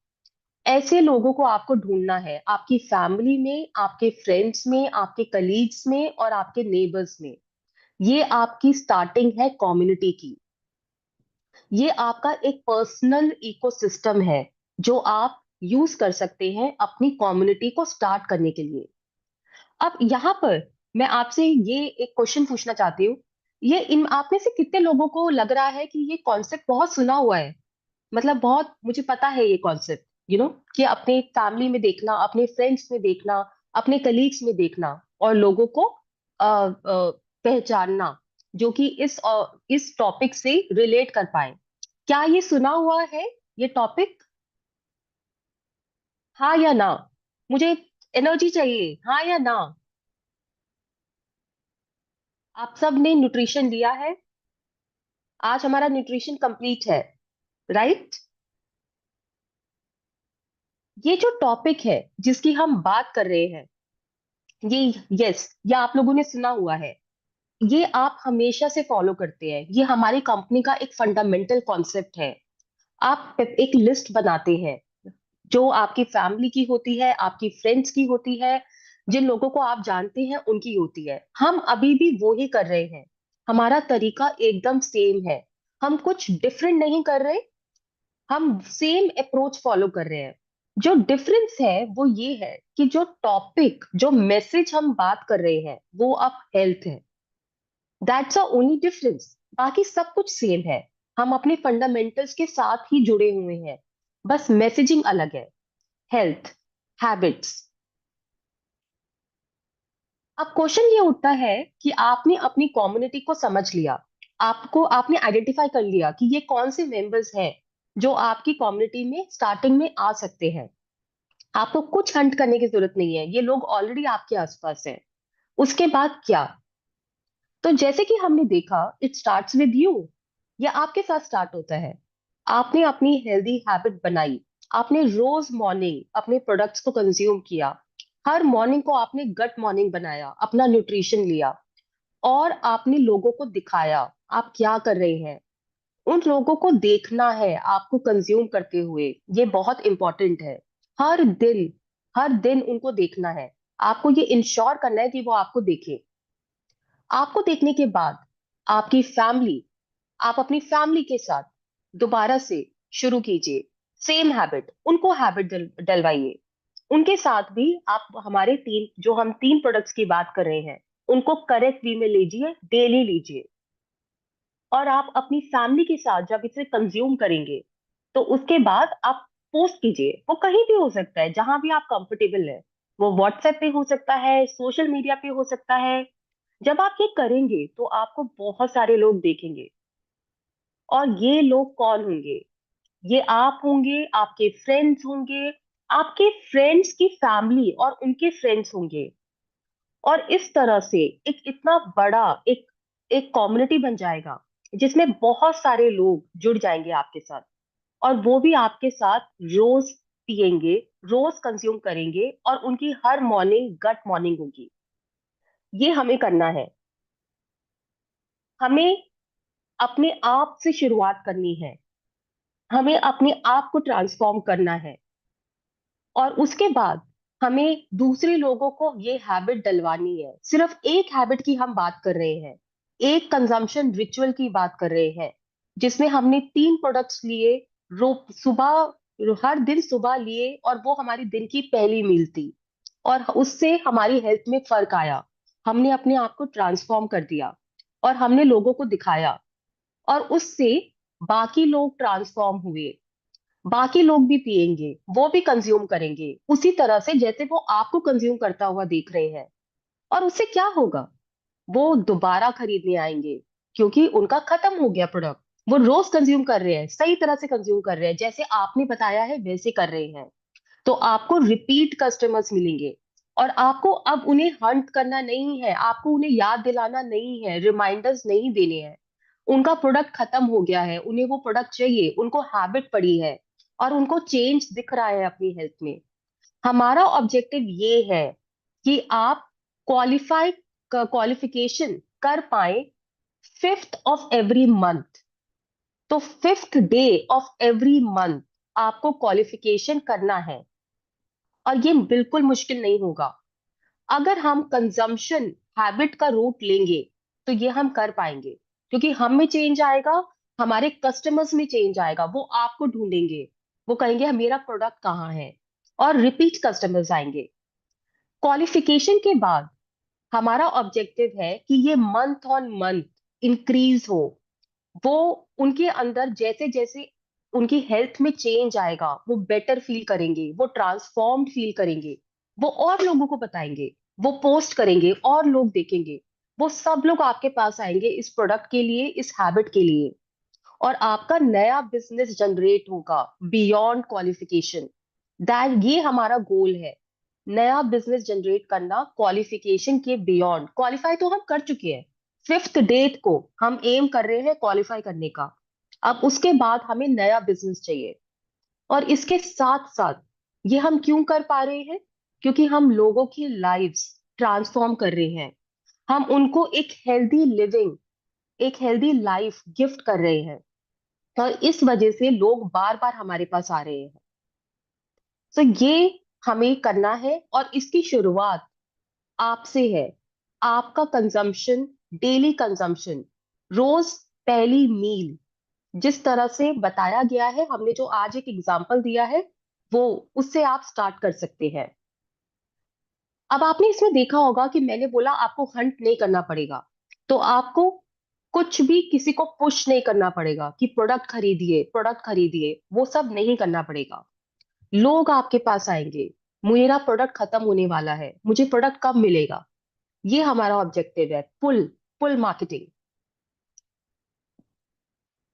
ऐसे लोगों को आपको ढूंढना है, आपकी फैमिली में, आपके फ्रेंड्स में, आपके कलीग्स में और आपके नेबर्स में। ये आपकी स्टार्टिंग है कम्युनिटी की। ये आपका एक पर्सनल इकोसिस्टम है जो आप यूज कर सकते हैं अपनी कम्युनिटी को स्टार्ट करने के लिए। अब यहाँ पर मैं आपसे ये एक क्वेश्चन पूछना चाहती हूँ। ये इन आप में से कितने लोगों को लग रहा है कि ये कॉन्सेप्ट बहुत सुना हुआ है, मतलब बहुत मुझे पता है ये कॉन्सेप्ट, कि अपने फैमिली में देखना, अपने फ्रेंड्स में देखना, अपने कलीग्स में देखना और लोगों को पहचानना जो कि इस टॉपिक से रिलेट कर पाए। क्या ये सुना हुआ है ये टॉपिक? हाँ या ना? मुझे एनर्जी चाहिए, हाँ या ना? आप सब ने न्यूट्रिशन लिया है? आज हमारा न्यूट्रिशन कंप्लीट है, राइट? ये जो टॉपिक है जिसकी हम बात कर रहे हैं, ये यस, ये आप लोगों ने सुना हुआ है। ये आप हमेशा से फॉलो करते हैं, ये हमारी कंपनी का एक फंडामेंटल कॉन्सेप्ट है। आप एक लिस्ट बनाते हैं जो आपकी फैमिली की होती है, आपकी फ्रेंड्स की होती है, जिन लोगों को आप जानते हैं उनकी होती है। हम अभी भी वो ही कर रहे हैं, हमारा तरीका एकदम सेम है। हम कुछ डिफरेंट नहीं कर रहे, हम सेम अप्रोच फॉलो कर रहे हैं। जो डिफरेंस है वो ये है कि जो टॉपिक, जो मैसेज हम बात कर रहे हैं वो अब हेल्थ है। दैट्स अ ओनली डिफरेंस, बाकी सब कुछ सेम है। हम अपने फंडामेंटल्स के साथ ही जुड़े हुए हैं, बस मैसेजिंग अलग है। Health, habits. अब क्वेश्चन ये उठता है कि आपने अपनी कम्युनिटी को समझ लिया, आपने आइडेंटिफाई कर लिया कि ये कौन से मेंबर्स हैं जो आपकी कम्युनिटी में स्टार्टिंग में आ सकते हैं। आपको कुछ हंट करने की जरूरत नहीं है, ये लोग ऑलरेडी आपके आसपास हैं। उसके बाद क्या? तो जैसे कि हमने देखा, इट स्टार्ट्स विद यू। या आपके साथ स्टार्ट होता है। आपने अपनी हेल्दी हैबिट बनाई, आपने रोज मॉर्निंग अपने प्रोडक्ट्स को कंज्यूम किया, हर मॉर्निंग को आपने गट मॉर्निंग बनाया, अपना न्यूट्रिशन लिया और आपने लोगों को दिखाया आप क्या कर रहे हैं। उन लोगों को देखना है आपको कंज्यूम करते हुए, ये बहुत इंपॉर्टेंट है। हर दिन, हर दिन उनको देखना है। आपको ये इंश्योर करना है कि वो आपको देखे। आपको देखने के बाद आपकी फैमिली, आप अपनी फैमिली के साथ दोबारा से शुरू कीजिए सेम हैबिट, उनको हैबिट डलवाइए। उनके साथ भी आप हमारे हम तीन प्रोडक्ट्स की बात कर रहे हैं उनको करेक्ट वे में लीजिए, डेली लीजिए। और आप अपनी फैमिली के साथ जब इसे कंज्यूम करेंगे तो उसके बाद आप पोस्ट कीजिए। वो कहीं भी हो सकता है, जहां भी आप कंफर्टेबल है। वो व्हाट्सएप पे हो सकता है, सोशल मीडिया पे हो सकता है। जब आप ये करेंगे तो आपको बहुत सारे लोग देखेंगे। और ये लोग कौन होंगे? ये आप होंगे, आपके फ्रेंड्स होंगे, आपके फ्रेंड्स की फैमिली और उनके फ्रेंड्स होंगे। और इस तरह से एक इतना बड़ा एक एक कम्युनिटी बन जाएगा जिसमें बहुत सारे लोग जुड़ जाएंगे आपके साथ। और वो भी आपके साथ रोज पिएंगे, रोज कंज्यूम करेंगे और उनकी हर मॉर्निंग गट मॉर्निंग होगी। ये हमें करना है। हमें अपने आप से शुरुआत करनी है, हमें अपने आप को ट्रांसफॉर्म करना है। और उसके बाद हमें दूसरे लोगों को ये हैबिट डलवानी है। सिर्फ एक हैबिट की हम बात कर रहे हैं, एक कंजम्पशन रिचुअल की बात कर रहे हैं, जिसमें हमने 3 प्रोडक्ट्स लिए, रो सुबह, हर दिन सुबह लिए और वो हमारी दिन की पहली मील थी। और उससे हमारी हेल्थ में फर्क आया, हमने अपने आप को ट्रांसफॉर्म कर दिया और हमने लोगों को दिखाया। और उससे बाकी लोग ट्रांसफॉर्म हुए, बाकी लोग भी पिएंगे, वो भी कंज्यूम करेंगे उसी तरह से जैसे वो आपको कंज्यूम करता हुआ देख रहे हैं। और उससे क्या होगा? वो दोबारा खरीदने आएंगे क्योंकि उनका खत्म हो गया प्रोडक्ट। वो रोज कंज्यूम कर रहे हैं, सही तरह से कंज्यूम कर रहे हैं, जैसे आपने बताया है वैसे कर रहे हैं। तो आपको रिपीट कस्टमर्स मिलेंगे। और आपको अब उन्हें हंट करना नहीं है, आपको उन्हें याद दिलाना नहीं है, रिमाइंडर्स नहीं देने हैं। उनका प्रोडक्ट खत्म हो गया है, उन्हें वो प्रोडक्ट चाहिए, उनको हैबिट पड़ी है और उनको चेंज दिख रहा है अपनी हेल्थ में। हमारा ऑब्जेक्टिव ये है कि आप क्वालिफिकेशन कर पाए 5th ऑफ एवरी मंथ। तो 5th day of every month आपको क्वालिफिकेशन करना है, और ये बिल्कुल मुश्किल नहीं होगा। अगर हम कंजम्पशन हैबिट का रूट लेंगे तो ये हम कर पाएंगे, क्योंकि हम में चेंज आएगा, हमारे कस्टमर्स में चेंज आएगा, वो आपको ढूंढेंगे, वो कहेंगे मेरा प्रोडक्ट कहाँ है, और रिपीट कस्टमर्स आएंगे। क्वालिफिकेशन के बाद हमारा ऑब्जेक्टिव है कि ये मंथ ऑन मंथ इंक्रीज हो। वो उनके अंदर जैसे जैसे उनकी हेल्थ में चेंज आएगा, वो बेटर फील करेंगे, वो ट्रांसफॉर्म्ड फील करेंगे, वो और लोगों को बताएंगे, वो पोस्ट करेंगे और लोग देखेंगे, वो सब लोग आपके पास आएंगे इस प्रोडक्ट के लिए, इस हैबिट के लिए, और आपका नया बिजनेस जनरेट होगा बियॉन्ड क्वालिफिकेशन। दैट ये हमारा गोल है, नया बिजनेस जनरेट करना क्वालिफिकेशन के बियॉन्ड। क्वालिफाई तो हम कर चुके हैं, 5th डेट को हम एम कर रहे हैं क्वालिफाई करने का। अब उसके बाद हमें नया बिजनेस चाहिए, और इसके साथ साथ ये हम क्यों कर पा रहे हैं? क्योंकि हम लोगों की लाइव्स ट्रांसफॉर्म कर रहे हैं, हम उनको एक हेल्दी लिविंग, एक हेल्दी लाइफ गिफ्ट कर रहे हैं, और इस वजह से लोग बार बार हमारे पास आ रहे हैं। तो ये हमें करना है, और इसकी शुरुआत आपसे है। आपका कंजम्पशन, डेली कंजम्पशन, रोज पहली मील, जिस तरह से बताया गया है, हमने जो आज एक एग्जांपल दिया है, वो उससे आप स्टार्ट कर सकते हैं। अब आपने इसमें देखा होगा कि मैंने बोला आपको हंट नहीं करना पड़ेगा, तो आपको कुछ भी किसी को पुश नहीं करना पड़ेगा कि प्रोडक्ट खरीदिए, प्रोडक्ट खरीदिए, वो सब नहीं करना पड़ेगा। लोग आपके पास आएंगे, मेरा प्रोडक्ट खत्म होने वाला है, मुझे प्रोडक्ट कब मिलेगा, ये हमारा ऑब्जेक्टिव है। पुल पुल मार्केटिंग।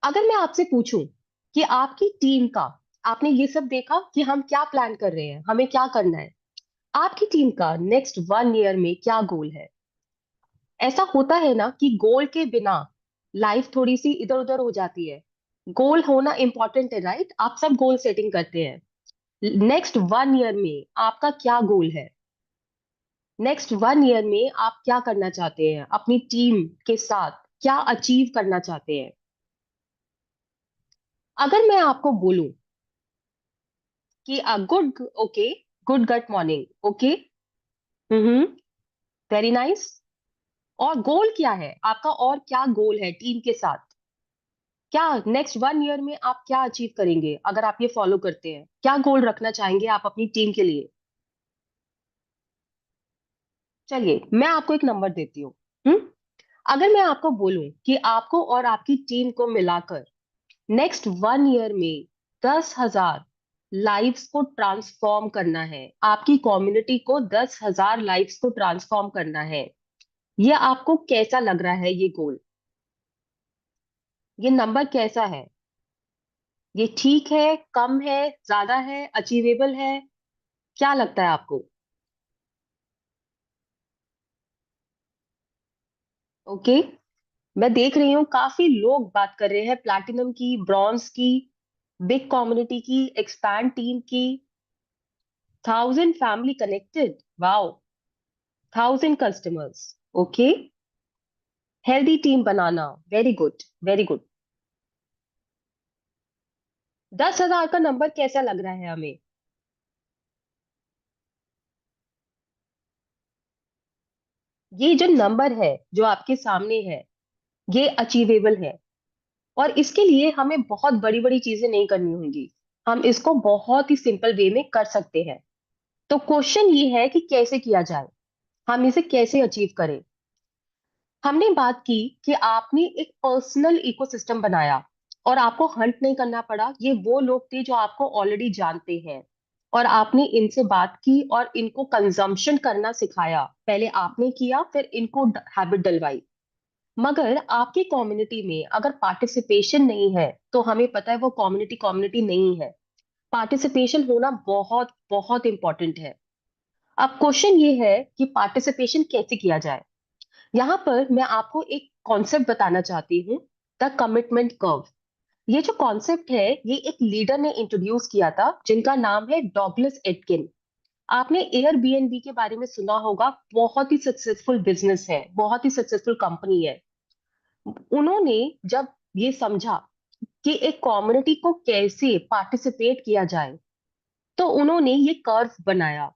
अगर मैं आपसे पूछूं कि आपकी टीम का, आपने ये सब देखा कि हम क्या प्लान कर रहे हैं, हमें क्या करना है, आपकी टीम का नेक्स्ट 1 ईयर में क्या गोल है? ऐसा होता है ना कि गोल के बिना लाइफ थोड़ी सी इधर उधर हो जाती है। गोल होना इंपॉर्टेंट है, राइट? आप सब गोल सेटिंग करते हैं। नेक्स्ट 1 ईयर में आपका क्या गोल है? नेक्स्ट 1 ईयर में आप क्या करना चाहते हैं, अपनी टीम के साथ क्या अचीव करना चाहते हैं? अगर मैं आपको बोलूं कि गुड गट मॉर्निंग, ओके, वेरी नाइस, और गोल क्या है आपका, और क्या गोल है टीम के साथ? क्या नेक्स्ट 1 ईयर में आप क्या अचीव करेंगे अगर आप ये फॉलो करते हैं? क्या गोल रखना चाहेंगे आप अपनी टीम के लिए? चलिए मैं आपको एक नंबर देती हूँ। अगर मैं आपको बोलूं कि आपको और आपकी टीम को मिलाकर नेक्स्ट 1 ईयर में 10,000 लाइव्स को ट्रांसफॉर्म करना है, आपकी कम्युनिटी को 10,000 लाइव्स को ट्रांसफॉर्म करना है, ये आपको कैसा लग रहा है? ये गोल, ये नंबर कैसा है? ये ठीक है, कम है, ज्यादा है, अचीवेबल है? क्या लगता है आपको? ओके, मैं देख रही हूँ काफी लोग बात कर रहे हैं प्लैटिनम की, ब्रॉन्ज की, बिग कम्युनिटी की, एक्सपैंड टीम की, 1,000 family connected, wow, 1,000 customers, okay, healthy team बनाना, वेरी गुड, वेरी गुड। 10,000 का नंबर कैसा लग रहा है हमें? ये जो नंबर है जो आपके सामने है, ये अचीवेबल है, और इसके लिए हमें बहुत बड़ी बड़ी चीजें नहीं करनी होंगी, हम इसको बहुत ही सिंपल वे में कर सकते हैं। तो क्वेश्चन ये है कि कैसे किया जाए, हम इसे कैसे अचीव करें? हमने बात की कि आपने एक पर्सनल इकोसिस्टम बनाया, और आपको हंट नहीं करना पड़ा, ये वो लोग थे जो आपको ऑलरेडी जानते हैं, और आपने इनसे बात की और इनको कंजम्पशन करना सिखाया। पहले आपने किया, फिर इनको हैबिट डलवाई। मगर आपकी कम्युनिटी में अगर पार्टिसिपेशन नहीं है, तो हमें पता है वो कम्युनिटी कम्युनिटी नहीं है। पार्टिसिपेशन होना बहुत बहुत इंपॉर्टेंट है। अब क्वेश्चन ये है कि पार्टिसिपेशन कैसे किया जाए। यहाँ पर मैं आपको एक कॉन्सेप्ट बताना चाहती हूँ, द कमिटमेंट कर्व। ये जो कॉन्सेप्ट है ये एक लीडर ने इंट्रोड्यूस किया था जिनका नाम है डॉगलस एटकिन। आपने एयरबीएनबी के बारे में सुना होगा, बहुत ही सक्सेसफुल बिजनेस है, बहुत ही सक्सेसफुल कंपनी है। उन्होंने जब ये समझा कि एक कम्युनिटी को कैसे पार्टिसिपेट किया जाए, तो उन्होंने ये कर्व बनाया।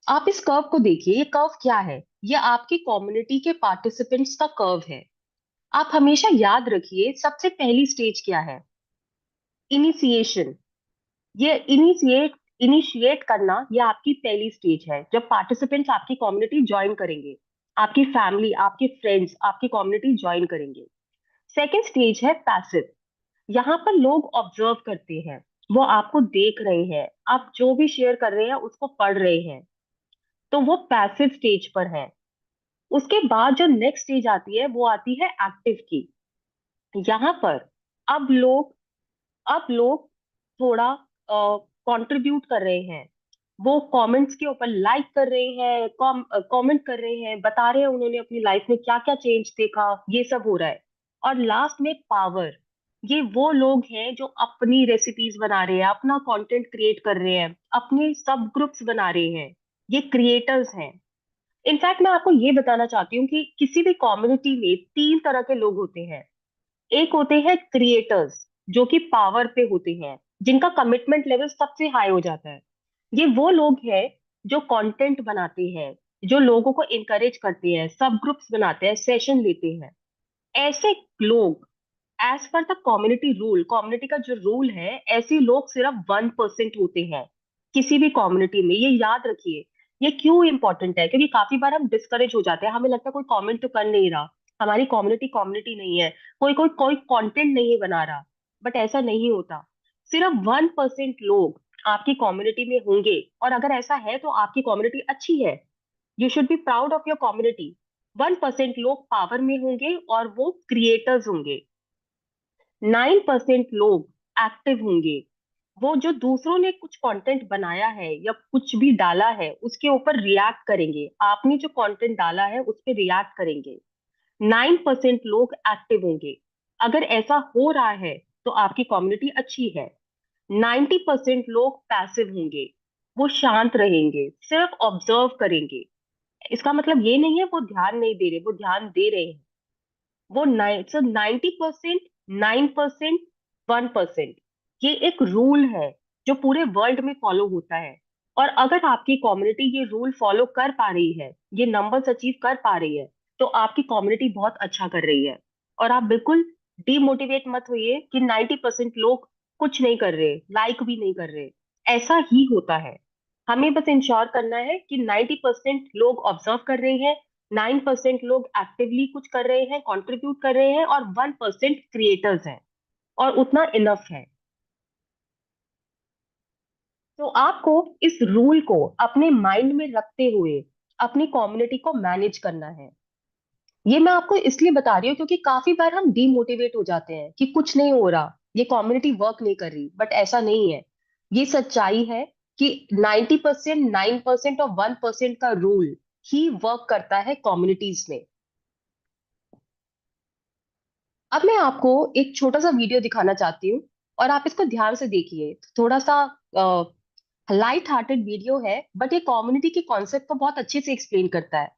आप इस कर्व को देखिए, ये कर्व क्या है? ये आपकी कम्युनिटी के पार्टिसिपेंट्स का कर्व है। आप हमेशा याद रखिए सबसे पहली स्टेज क्या है? इनिशिएशन। ये इनिशिएट करना, ये आपकी पहली स्टेज है जब पार्टिसिपेंट्स आपकी कम्युनिटी ज्वाइन करेंगे, आपकी फैमिली, आपके फ्रेंड्स आपकी कम्युनिटी ज्वाइन करेंगे। सेकेंड स्टेज है पैसिव। यहाँ पर लोग ऑब्जर्व करते हैं, वो आपको देख रहे हैं, आप जो भी शेयर कर रहे हैं उसको पढ़ रहे हैं, तो वो पैसिव स्टेज पर है। उसके बाद जो नेक्स्ट स्टेज आती है वो आती है एक्टिव की। यहाँ पर अब लोग थोड़ा कंट्रीब्यूट कर रहे हैं, वो कमेंट्स के ऊपर लाइक कर रहे हैं, कमेंट कर रहे हैं, बता रहे हैं उन्होंने अपनी लाइफ में क्या क्या चेंज देखा, ये सब हो रहा है। और लास्ट में पावर। ये वो लोग हैं जो अपनी रेसिपीज बना रहे हैं, अपना कंटेंट क्रिएट कर रहे हैं, अपने सब ग्रुप्स बना रहे हैं, ये क्रिएटर्स हैं। इनफैक्ट मैं आपको ये बताना चाहती हूँ कि किसी भी कम्युनिटी में 3 तरह के लोग होते हैं। एक होते हैं क्रिएटर्स जो कि पावर पे होते हैं, जिनका कमिटमेंट लेवल सबसे हाई हो जाता है। ये वो लोग हैं जो कंटेंट बनाते हैं, जो लोगों को इनकरेज करते हैं, सब ग्रुप्स बनाते हैं, सेशन लेते हैं। ऐसे लोग as per the community rule, community का जो रूल है, ऐसे लोग सिर्फ 1% होते हैं किसी भी कम्युनिटी में। ये याद रखिए। ये क्यों इंपॉर्टेंट है? क्योंकि काफी बार हम डिस्करेज हो जाते हैं, हमें लगता है कोई कमेंट तो कर नहीं रहा, हमारी कम्युनिटी नहीं है, कोई कंटेंट नहीं बना रहा। बट ऐसा नहीं होता। सिर्फ 1% लोग आपकी कम्युनिटी में होंगे, और अगर ऐसा है तो आपकी कम्युनिटी अच्छी है। You should be proud of your community. 1% लोग पावर में होंगे और वो क्रिएटर्स होंगे। 9% लोग एक्टिव होंगे, वो जो दूसरों ने कुछ कंटेंट बनाया है या कुछ भी डाला है उसके ऊपर रिएक्ट करेंगे, आपने जो कंटेंट डाला है उस पर रिएक्ट करेंगे। 9% लोग एक्टिव होंगे। अगर ऐसा हो रहा है तो आपकी कम्युनिटी अच्छी है। 90% लोग पैसिव होंगे, वो शांत रहेंगे, सिर्फ ऑब्जर्व करेंगे। इसका मतलब ये नहीं है वो ध्यान नहीं दे रहे, वो ध्यान दे रहे हैं। वो 90%, 9%, 1%, ये एक रूल है जो पूरे वर्ल्ड में फॉलो होता है। और अगर आपकी कम्युनिटी ये रूल फॉलो कर पा रही है, ये नंबर्स अचीव कर पा रही है, तो आपकी कम्युनिटी बहुत अच्छा कर रही है। और आप बिल्कुल डीमोटिवेट मत होइए कि 90% लोग कुछ नहीं कर रहे, लाइक भी नहीं कर रहे। ऐसा ही होता है। हमें बस इंश्योर करना है कि 90% लोग ऑब्जर्व कर रहे हैं, 9% लोग एक्टिवली कुछ कर रहे हैं, कंट्रीब्यूट कर रहे हैं, और 1% क्रिएटर्स हैं, और उतना इनफ है। तो आपको इस रूल को अपने माइंड में रखते हुए अपनी कम्युनिटी को मैनेज करना है। ये मैं आपको इसलिए बता रही हूँ क्योंकि काफी बार हम डीमोटिवेट हो जाते हैं कि कुछ नहीं हो रहा, ये कम्युनिटी वर्क नहीं कर रही। बट ऐसा नहीं है। ये सच्चाई है कि 90%, 9% और 1% का रूल ही वर्क करता है कम्युनिटीज में। अब मैं आपको एक छोटा सा वीडियो दिखाना चाहती हूँ, और आप इसको ध्यान से देखिए। थोड़ा सा लाइट हार्टेड वीडियो है, बट ये कम्युनिटी के कॉन्सेप्ट को बहुत अच्छे से एक्सप्लेन करता है।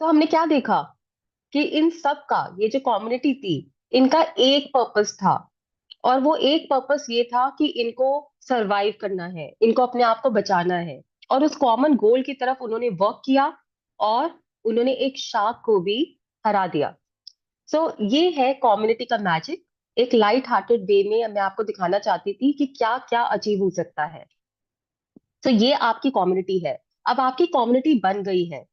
तो हमने क्या देखा कि इन सब का, ये जो कम्युनिटी थी, इनका एक पर्पस था, और वो एक पर्पस ये था कि इनको सरवाइव करना है, इनको अपने आप को बचाना है। और उस कॉमन गोल की तरफ उन्होंने वर्क किया, और उन्होंने एक शार्क को भी हरा दिया। सो ये है कम्युनिटी का मैजिक। एक लाइट हार्टेड वे में मैं आपको दिखाना चाहती थी कि क्या क्या अचीव हो सकता है। तो ये आपकी कम्युनिटी है। अब आपकी कम्युनिटी बन गई है,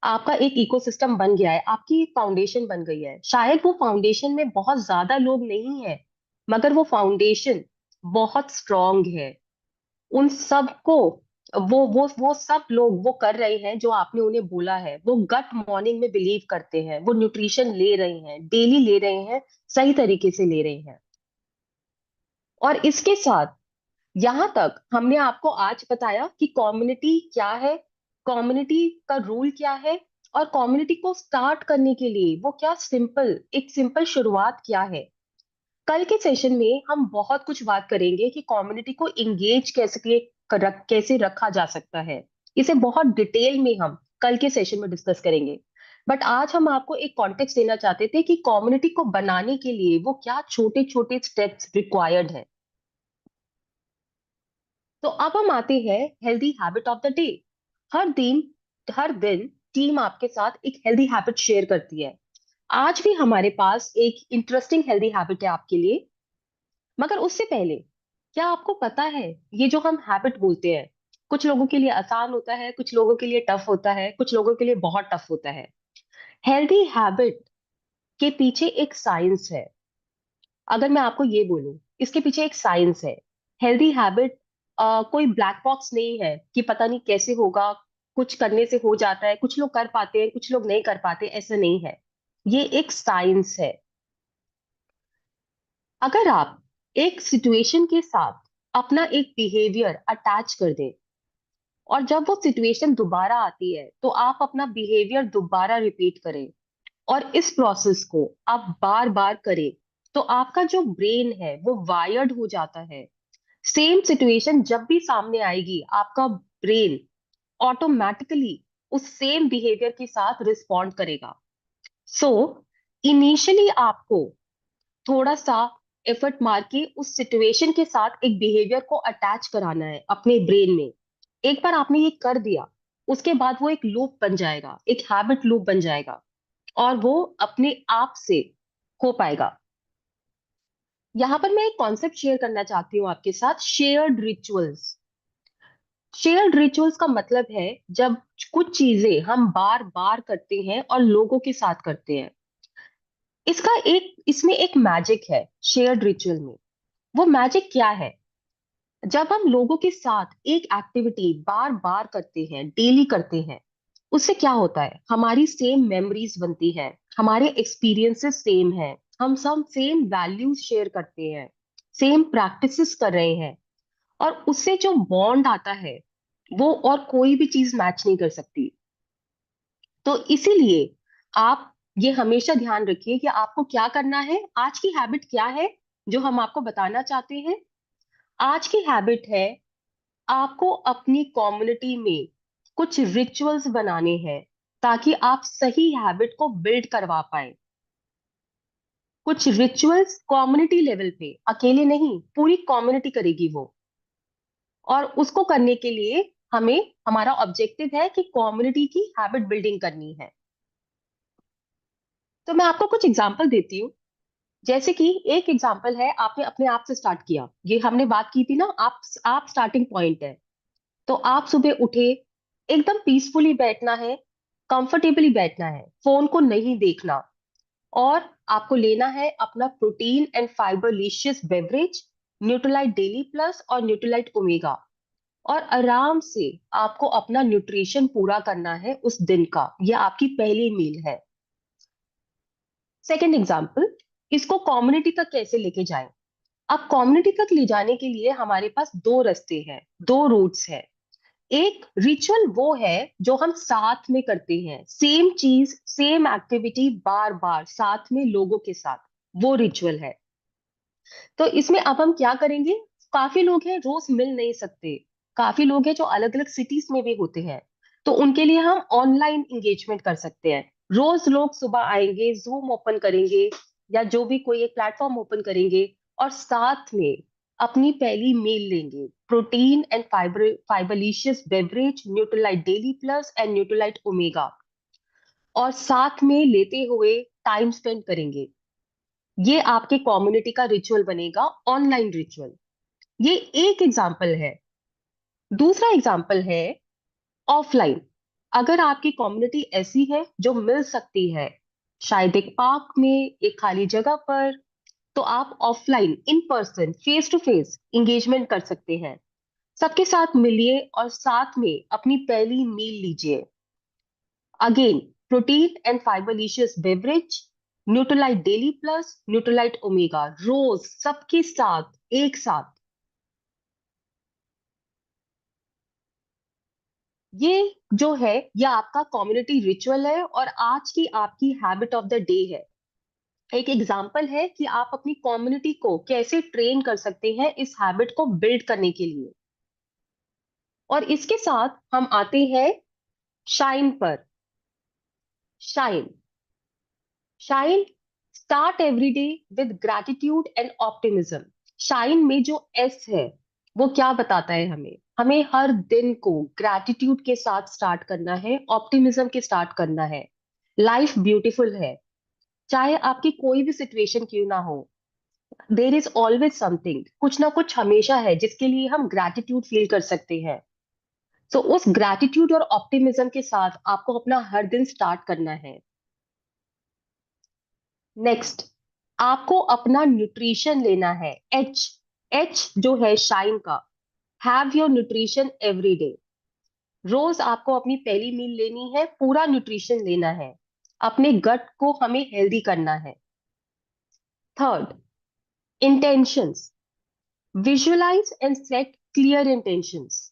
आपका एक इकोसिस्टम बन गया है, आपकी एक फाउंडेशन बन गई है। शायद वो फाउंडेशन में बहुत ज्यादा लोग नहीं है, मगर वो फाउंडेशन बहुत स्ट्रांग है। उन सबको वो सब लोग वो कर रहे हैं जो आपने उन्हें बोला है। वो गट मॉर्निंग में बिलीव करते हैं, वो न्यूट्रिशन ले रहे हैं, डेली ले रहे हैं, सही तरीके से ले रहे हैं। और इसके साथ यहां तक हमने आपको आज बताया कि कम्युनिटी क्या है, कम्युनिटी का रूल क्या है, और कम्युनिटी को स्टार्ट करने के लिए वो क्या एक सिंपल शुरुआत क्या है। कल के सेशन में हम बहुत कुछ बात करेंगे कि कम्युनिटी को इंगेज कैसे रखा जा सकता है। इसे बहुत डिटेल में हम कल के सेशन में डिस्कस करेंगे। बट आज हम आपको एक कॉन्टेक्स्ट देना चाहते थे कि कम्युनिटी को बनाने के लिए वो क्या छोटे छोटे स्टेप्स रिक्वायर्ड है। तो अब हम आते हैं healthy habit of the day. हर दिन टीम आपके साथ एक हेल्दी हैबिट शेयर करती है। आज भी हमारे पास एक इंटरेस्टिंग हेल्दी हैबिट है आपके लिए। मगर उससे पहले, क्या आपको पता है ये जो हम हैबिट बोलते हैं, कुछ लोगों के लिए आसान होता है, कुछ लोगों के लिए टफ होता है, कुछ लोगों के लिए बहुत टफ होता है। हेल्दी हैबिट के पीछे एक साइंस है। अगर मैं आपको ये बोलूं, इसके पीछे एक साइंस है। हेल्दी हैबिट कोई ब्लैक बॉक्स नहीं है कि पता नहीं कैसे होगा, कुछ करने से हो जाता है, कुछ लोग कर पाते हैं, कुछ लोग नहीं कर पाते, ऐसा नहीं है। ये एक साइंस है। अगर आप एक सिचुएशन के साथ अपना एक बिहेवियर अटैच कर दें, और जब वो सिचुएशन दोबारा आती है तो आप अपना बिहेवियर दोबारा रिपीट करें, और इस प्रोसेस को आप बार बार करें, तो आपका जो ब्रेन है वो वायर्ड हो जाता है। सेम सिचुएशन जब भी सामने आएगी, आपका ब्रेन ऑटोमेटिकली उस सेम बिहेवियर के साथ रिस्पॉन्ड करेगा। सो इनिशियली आपको थोड़ा सा एफर्ट मार के उस सिचुएशन के साथ एक बिहेवियर को अटैच कराना है अपने ब्रेन में। एक बार आपने ये कर दिया, उसके बाद वो एक लूप बन जाएगा, एक हैबिट लूप बन जाएगा, और वो अपने आप से हो पाएगा। यहां पर मैं एक कॉन्सेप्ट शेयर करना चाहती हूँ आपके साथ, शेयर्ड रिचुअल्स। शेयर्ड रिचुअल्स का मतलब है जब कुछ चीजें हम बार बार करते हैं और लोगों के साथ करते हैं। इसमें एक मैजिक है शेयर्ड रिचुअल में। वो मैजिक क्या है? जब हम लोगों के साथ एक एक्टिविटी बार बार करते हैं, डेली करते हैं, उससे क्या होता है? हमारी सेम मेमोरीज बनती है, हमारे एक्सपीरियंसेस सेम है, हम सब सेम वैल्यूज शेयर करते हैं, सेम प्रैक्टिसेस कर रहे हैं, और उससे जो बॉन्ड आता है वो और कोई भी चीज मैच नहीं कर सकती। तो इसीलिए आप ये हमेशा ध्यान रखिए कि आपको क्या करना है। आज की हैबिट क्या है जो हम आपको बताना चाहते हैं? आज की हैबिट है, आपको अपनी कम्युनिटी में कुछ रिचुअल्स बनाने हैं ताकि आप सही हैबिट को बिल्ड करवा पाए। कुछ रिचुअल्स कम्युनिटी लेवल पे, अकेले नहीं, पूरी कम्युनिटी करेगी वो। और उसको करने के लिए हमारा ऑब्जेक्टिव है कि कम्युनिटी की हैबिट बिल्डिंग करनी है। तो मैं आपको कुछ एग्जांपल देती हूँ। जैसे कि एक एग्जांपल है, आपने अपने आप से स्टार्ट किया, ये हमने बात की थी ना, आप स्टार्टिंग पॉइंट है। तो आप सुबह उठे, एकदम पीसफुली बैठना है, कंफर्टेबली बैठना है, फोन को नहीं देखना, और आपको लेना है अपना protein and fibre Licious beverage, Nutrilite Daily plus और न्यूट्रीलाइट ओमेगा, और आराम से आपको अपना न्यूट्रिशन पूरा करना है उस दिन का। यह आपकी पहली मील है। सेकेंड एग्जाम्पल, इसको कम्युनिटी तक कैसे लेके जाएं? अब कम्युनिटी तक ले जाने के लिए हमारे पास दो रास्ते हैं, दो रूट्स हैं। एक रिचुअल वो है जो हम साथ में करते हैं, सेम चीज, सेम एक्टिविटी बार बार साथ में लोगों के साथ, वो रिचुअल है। तो इसमें अब हम क्या करेंगे? काफी लोग हैं रोज मिल नहीं सकते, काफी लोग हैं जो अलग अलग सिटीज में भी होते हैं, तो उनके लिए हम ऑनलाइन इंगेजमेंट कर सकते हैं। रोज लोग सुबह आएंगे, जूम ओपन करेंगे या जो भी कोई एक प्लेटफॉर्म ओपन करेंगे, और साथ में अपनी पहली मील लेंगे, protein and fibrelicious beverage, Nutrilite Daily Plus and Nutrilite Omega, और साथ में लेते हुए टाइम स्पेंड करेंगे। ये आपके कम्युनिटी का रिचुअल बनेगा, ऑनलाइन रिचुअल। ये एक एग्जाम्पल है। दूसरा एग्जाम्पल है ऑफलाइन। अगर आपकी कम्युनिटी ऐसी है जो मिल सकती है, शायद एक पार्क में, एक खाली जगह पर, तो आप offline, in person, face to face engagement कर सकते हैं। सबके साथ मिलिए और साथ में अपनी पहली मील लीजिए। Again, protein and fibrelicious beverage, Nutrilite Daily Plus, Nutrilite Omega, रोज सबके साथ एक साथ। ये जो है ये आपका कम्युनिटी रिचुअल है और आज की आपकी हैबिट ऑफ द डे है। एक एग्जाम्पल है कि आप अपनी कम्युनिटी को कैसे ट्रेन कर सकते हैं इस हैबिट को बिल्ड करने के लिए। और इसके साथ हम आते हैं शाइन पर। Shine shine start every day with gratitude and optimism. Shine में जो एस है वो क्या बताता है हमें? हमें हर दिन को ग्रैटिट्यूड के साथ स्टार्ट करना है, ऑप्टिमिज्म के स्टार्ट करना है। लाइफ ब्यूटीफुल है, चाहे आपकी कोई भी सिचुएशन क्यों ना हो, देयर इज ऑलवेज समथिंग, कुछ ना कुछ हमेशा है जिसके लिए हम ग्रैटिट्यूड फील कर सकते हैं। तो उस ग्रैटिट्यूड और ऑप्टिमिज्म के साथ आपको अपना हर दिन स्टार्ट करना है। नेक्स्ट, आपको अपना न्यूट्रिशन लेना है। एच जो है शाइन का, have your nutrition every day. रोज आपको अपनी पहली मील लेनी है, पूरा न्यूट्रिशन लेना है, अपने गट को हमें हेल्दी करना है। Third, intentions, visualise and set clear intentions.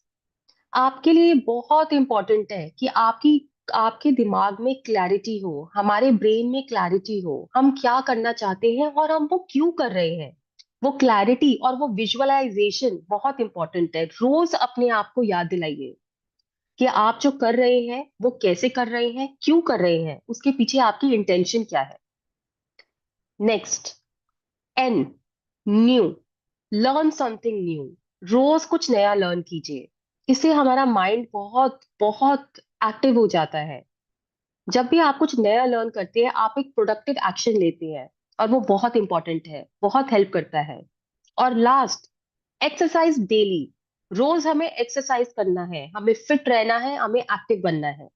आपके लिए बहुत इंपॉर्टेंट है कि आपके दिमाग में क्लैरिटी हो, हमारे ब्रेन में क्लैरिटी हो, हम क्या करना चाहते हैं और हम वो क्यों कर रहे हैं। वो क्लैरिटी और वो विजुअलाइजेशन बहुत इंपॉर्टेंट है। रोज अपने आप को याद दिलाइए कि आप जो कर रहे हैं वो कैसे कर रहे हैं, क्यों कर रहे हैं, उसके पीछे आपकी इंटेंशन क्या है। Next, an, new, learn something new. रोज कुछ नया लर्न कीजिए, इससे हमारा माइंड बहुत बहुत एक्टिव हो जाता है। जब भी आप कुछ नया लर्न करते हैं आप एक प्रोडक्टिव एक्शन लेते हैं और वो बहुत इंपॉर्टेंट है, बहुत हेल्प करता है। और लास्ट, एक्सरसाइज डेली। रोज हमें एक्सरसाइज करना है, हमें फिट रहना है, हमें एक्टिव बनना है।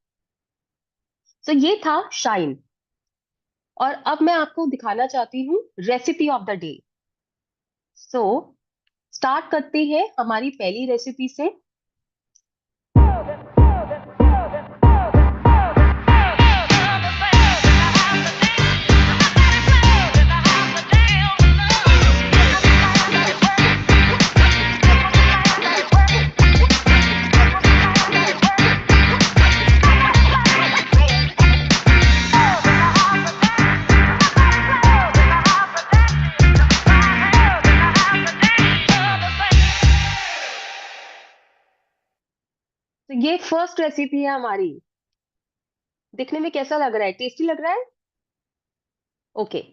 तो ये था शाइन। और अब मैं आपको दिखाना चाहती हूँ recipe of the day. So start करते हैं हमारी पहली रेसिपी से। तो ये फर्स्ट रेसिपी है हमारी। दिखने में कैसा लग रहा है? टेस्टी लग रहा है? ओके,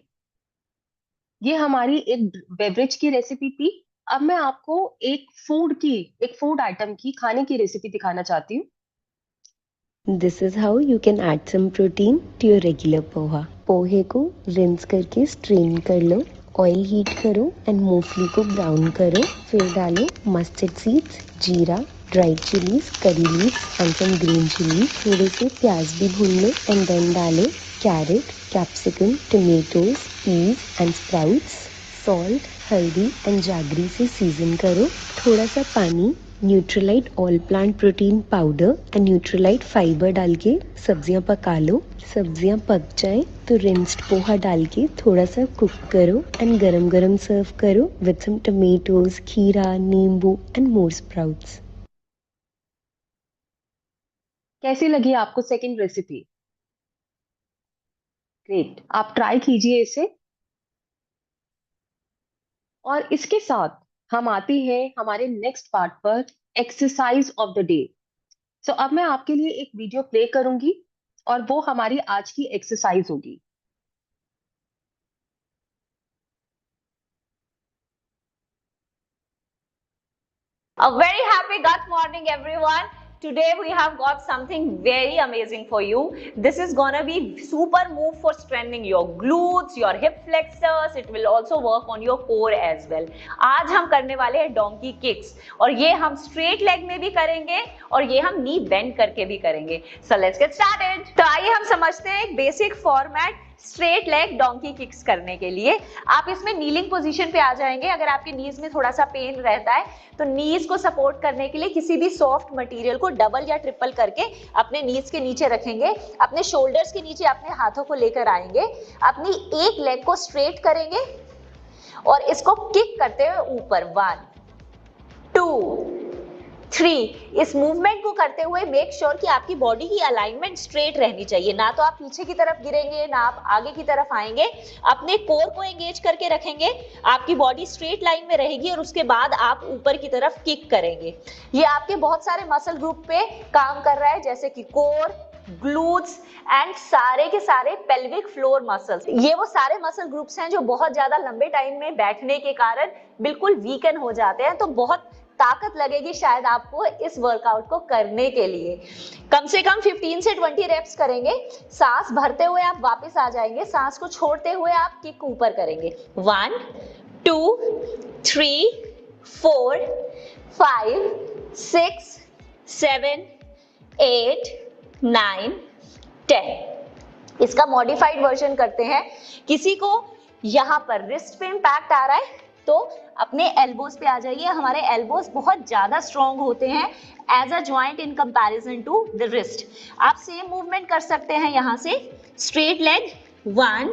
ये हमारी एक बेवरेज की रेसिपी थी। अब मैं आपको एक फूड आइटम की, खाने की रेसिपी दिखाना चाहती हूँ। This is how you can add some protein to your regular poha. पोहे को रिंस करके स्ट्रेन कर लो, ऑयल हीट करो एंड मूंगफली को ब्राउन करो, फिर डालो मस्टर्ड सीड्स, जीरा, dried chillies, curry leaves and some green chillies. थोड़े से प्याज भी भून लो एंड देन डालो carrot, capsicum, tomatoes, peas and sprouts. Salt, हल्दी एंड जागरी से सीजन करो। थोड़ा सा पानी, Nutrilite all plant protein powder and Nutrilite fibre डाल के सब्जियां पका लो। सब्जियां पक जाए तो रिंस्ड पोहा डाल के थोड़ा सा कुक करो एंड गरम गरम सर्व करो विद सम टमेटोज, खीरा, नींबू एंड मोर स्प्राउट्स। कैसी लगी आपको सेकंड रेसिपी? ग्रेट, आप ट्राई कीजिए इसे। और इसके साथ हम आते हैं हमारे नेक्स्ट पार्ट पर, एक्सरसाइज ऑफ द डे। सो अब मैं आपके लिए एक वीडियो प्ले करूंगी और वो हमारी आज की एक्सरसाइज होगी। A very happy gut morning, everyone. Today we have got something very amazing for you. This is gonna be super move for strengthening your glutes, your hip flexors. It will also work on your core as well. आज हम करने वाले हैं donkey kicks और ये हम straight leg में भी करेंगे और ये हम knee bend करके भी करेंगे. So let's get started. तो आइए हम समझते हैं एक basic format straight leg donkey kicks करने के लिए। आप इसमें नीलिंग पोजीशन पे आ जाएंगे। अगर आपके नीज में थोड़ा सा पेन रहता है तो नीज को सपोर्ट करने के लिए किसी भी सॉफ्ट मटेरियल को डबल या ट्रिपल करके अपने नीज के नीचे रखेंगे। अपने शोल्डर्स के नीचे अपने हाथों को लेकर आएंगे, अपनी एक लेग को स्ट्रेट करेंगे और इसको किक करते हुए ऊपर 1 2 3। इस मूवमेंट को करते हुए मेक श्योर कि आपकी बॉडी की अलाइनमेंट स्ट्रेट रहनी चाहिए, ना तो आप पीछे की तरफ गिरेंगे ना आप आगे की तरफ आएंगे। अपने कोर को एंगेज करके रखेंगे, आपकी बॉडी स्ट्रेट लाइन में रहेगी और उसके बाद आप ऊपर की तरफ किक करेंगे। ये आपके बहुत सारे मसल ग्रुप पे काम कर रहा है, जैसे कि कोर, ग्लूट्स एंड सारे के सारे पेल्विक फ्लोर मसल्स। ये वो सारे मसल ग्रुप्स हैं जो बहुत ज्यादा लंबे टाइम में बैठने के कारण बिल्कुल वीकन हो जाते हैं। तो बहुत ताकत लगेगी शायद आपको इस वर्कआउट को करने के लिए। कम से कम 15 से 20 रेप्स करेंगे। सांस भरते हुए आप वापस आ जाएंगे, सांस को छोड़ते हुए आप किक ऊपर करेंगे। 1 2 3 4 5 6 7 8 9 10। इसका मॉडिफाइड वर्जन करते हैं। किसी को यहाँ पर रिस्ट पे इंपैक्ट आ रहा है तो अपने एल्बोज पे आ जाइए। हमारे एल्बोज बहुत ज्यादा स्ट्रॉन्ग होते हैं as a joint in comparison to the wrist. आप सेम मूवमेंट कर सकते हैं यहाँ से। Straight leg 1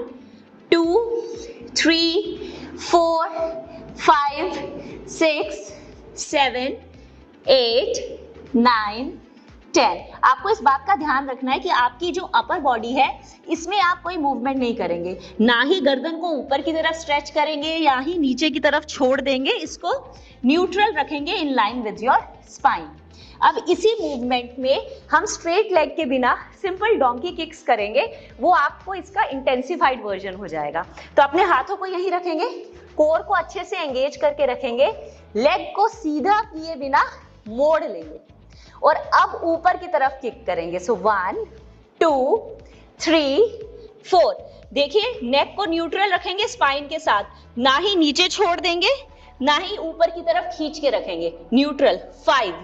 2 3 4 5 6 7 8 9 10। आपको इस बात का ध्यान रखना है कि आपकी जो अपर बॉडी है इसमें आप कोई मूवमेंट नहीं करेंगे, ना ही गर्दन को ऊपर की तरफ स्ट्रेच करेंगे या ही नीचे की तरफ छोड़ देंगे। इसको न्यूट्रल रखेंगे in line with your spine. अब इसी मूवमेंट में हम स्ट्रेट लेग के बिना सिंपल डोंकी किक्स करेंगे, वो आपको इसका इंटेंसिफाइड वर्जन हो जाएगा। तो अपने हाथों को यहीं रखेंगे, कोर को अच्छे से एंगेज करके रखेंगे, लेग को सीधा किए बिना मोड़ लेंगे और अब ऊपर की तरफ किक करेंगे। सो 1 2 3 4। देखिए नेक को न्यूट्रल रखेंगे स्पाइन के साथ, ना ही नीचे छोड़ देंगे ना ही ऊपर की तरफ खींच के रखेंगे, neutral. 5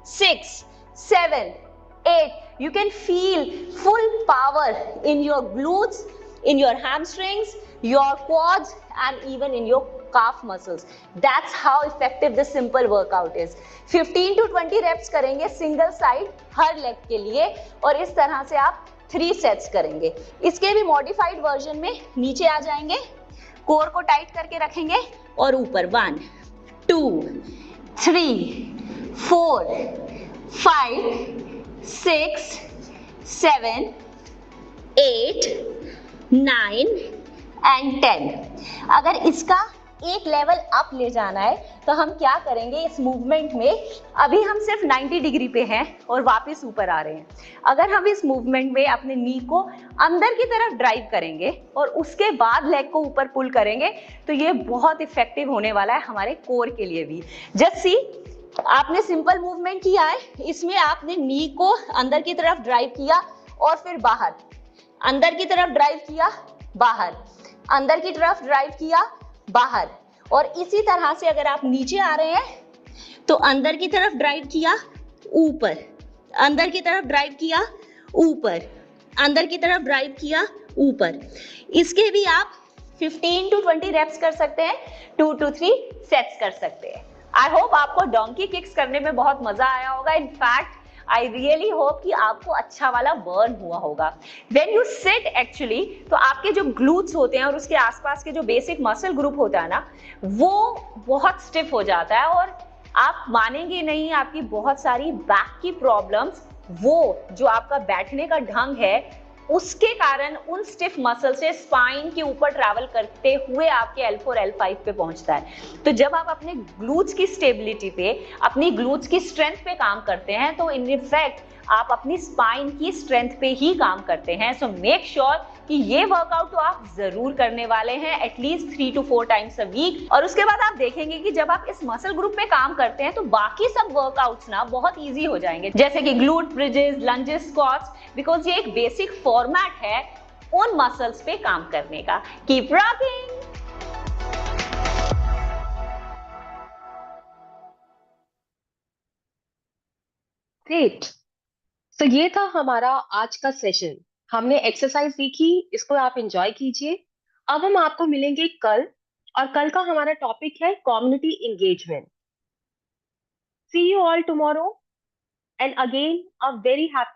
6 7 8। You can feel full power in your glutes, in your hamstrings, your quads and even in your calf muscles. That's how effective this simple workout is. 15 to 20 reps करेंगे सिंगल साइड हर leg के लिए और इस तरह से आप 3 sets करेंगे। इसके भी मॉडिफाइड वर्जन में नीचे आ जाएंगे, कोर को टाइट करके रखेंगे और ऊपर 1 2 3 4 5 6 7 8 9 एंड 10। अगर इसका एक लेवल अप ले जाना है तो हम क्या करेंगे इस मूवमेंट में। अभी हम सिर्फ 90 डिग्री पे हैं और वापस ऊपर आ रहे हैं। अगर हम इस मूवमेंट में अपने नी को अंदर की तरफ ड्राइव करेंगे और उसके बाद लेग को ऊपर पुल करेंगे तो ये बहुत इफेक्टिव होने वाला है हमारे कोर के लिए भी। जस्ट सी, आपने सिंपल मूवमेंट किया है, इसमें आपने नी को अंदर की तरफ ड्राइव किया और फिर बाहर, अंदर की तरफ ड्राइव किया, बाहर, अंदर की तरफ ड्राइव किया, बाहर। और इसी तरह से अगर आप नीचे आ रहे हैं तो अंदर की तरफ ड्राइव किया, ऊपर, अंदर की तरफ ड्राइव किया, ऊपर, अंदर की तरफ ड्राइव किया, ऊपर। इसके भी आप 15 to 20 रेप्स कर सकते हैं, 2 to 3 सेट्स कर सकते हैं। आई होप आपको डोंकी किक्स करने में बहुत मजा आया होगा। इनफैक्ट आई रियली होप कि आपको अच्छा वाला बर्न हुआ होगा। व्हेन यू सिट एक्चुअली तो आपके जो ग्लूट्स होते हैं और उसके आसपास के जो बेसिक मसल ग्रुप होता है ना, वो बहुत स्टिफ हो जाता है और आप मानेंगे नहीं, आपकी बहुत सारी बैक की प्रॉब्लम्स, वो जो आपका बैठने का ढंग है उसके कारण उन स्टिफ मसल से स्पाइन के ऊपर ट्रैवल करते हुए आपके L4 L5 पे पहुंचता है। तो जब आप अपने ग्लूट्स की स्टेबिलिटी पे, अपनी ग्लूट्स की स्ट्रेंथ पे काम करते हैं तो इन इफेक्ट आप अपनी स्पाइन की स्ट्रेंथ पे ही काम करते हैं। सो मेक श्योर कि ये वर्कआउट तो आप जरूर करने वाले हैं at least 3 to 4 times a week. और उसके बाद आप देखेंगे कि जब आप इस मसल ग्रुप पे काम करते हैं तो बाकी सब वर्कआउट्स ना बहुत इजी हो जाएंगे, जैसे कि glute bridges, lunges, squats, because ये एक बेसिक फॉर्मेट है उन मसल्स पे काम करने का। Keep rocking. ग्रेट। तो ये था हमारा आज का सेशन। हमने एक्सरसाइज सीखी, इसको आप एंजॉय कीजिए। अब हम आपको मिलेंगे कल, और कल का हमारा टॉपिक है community engagement. See you all tomorrow, and again a very happy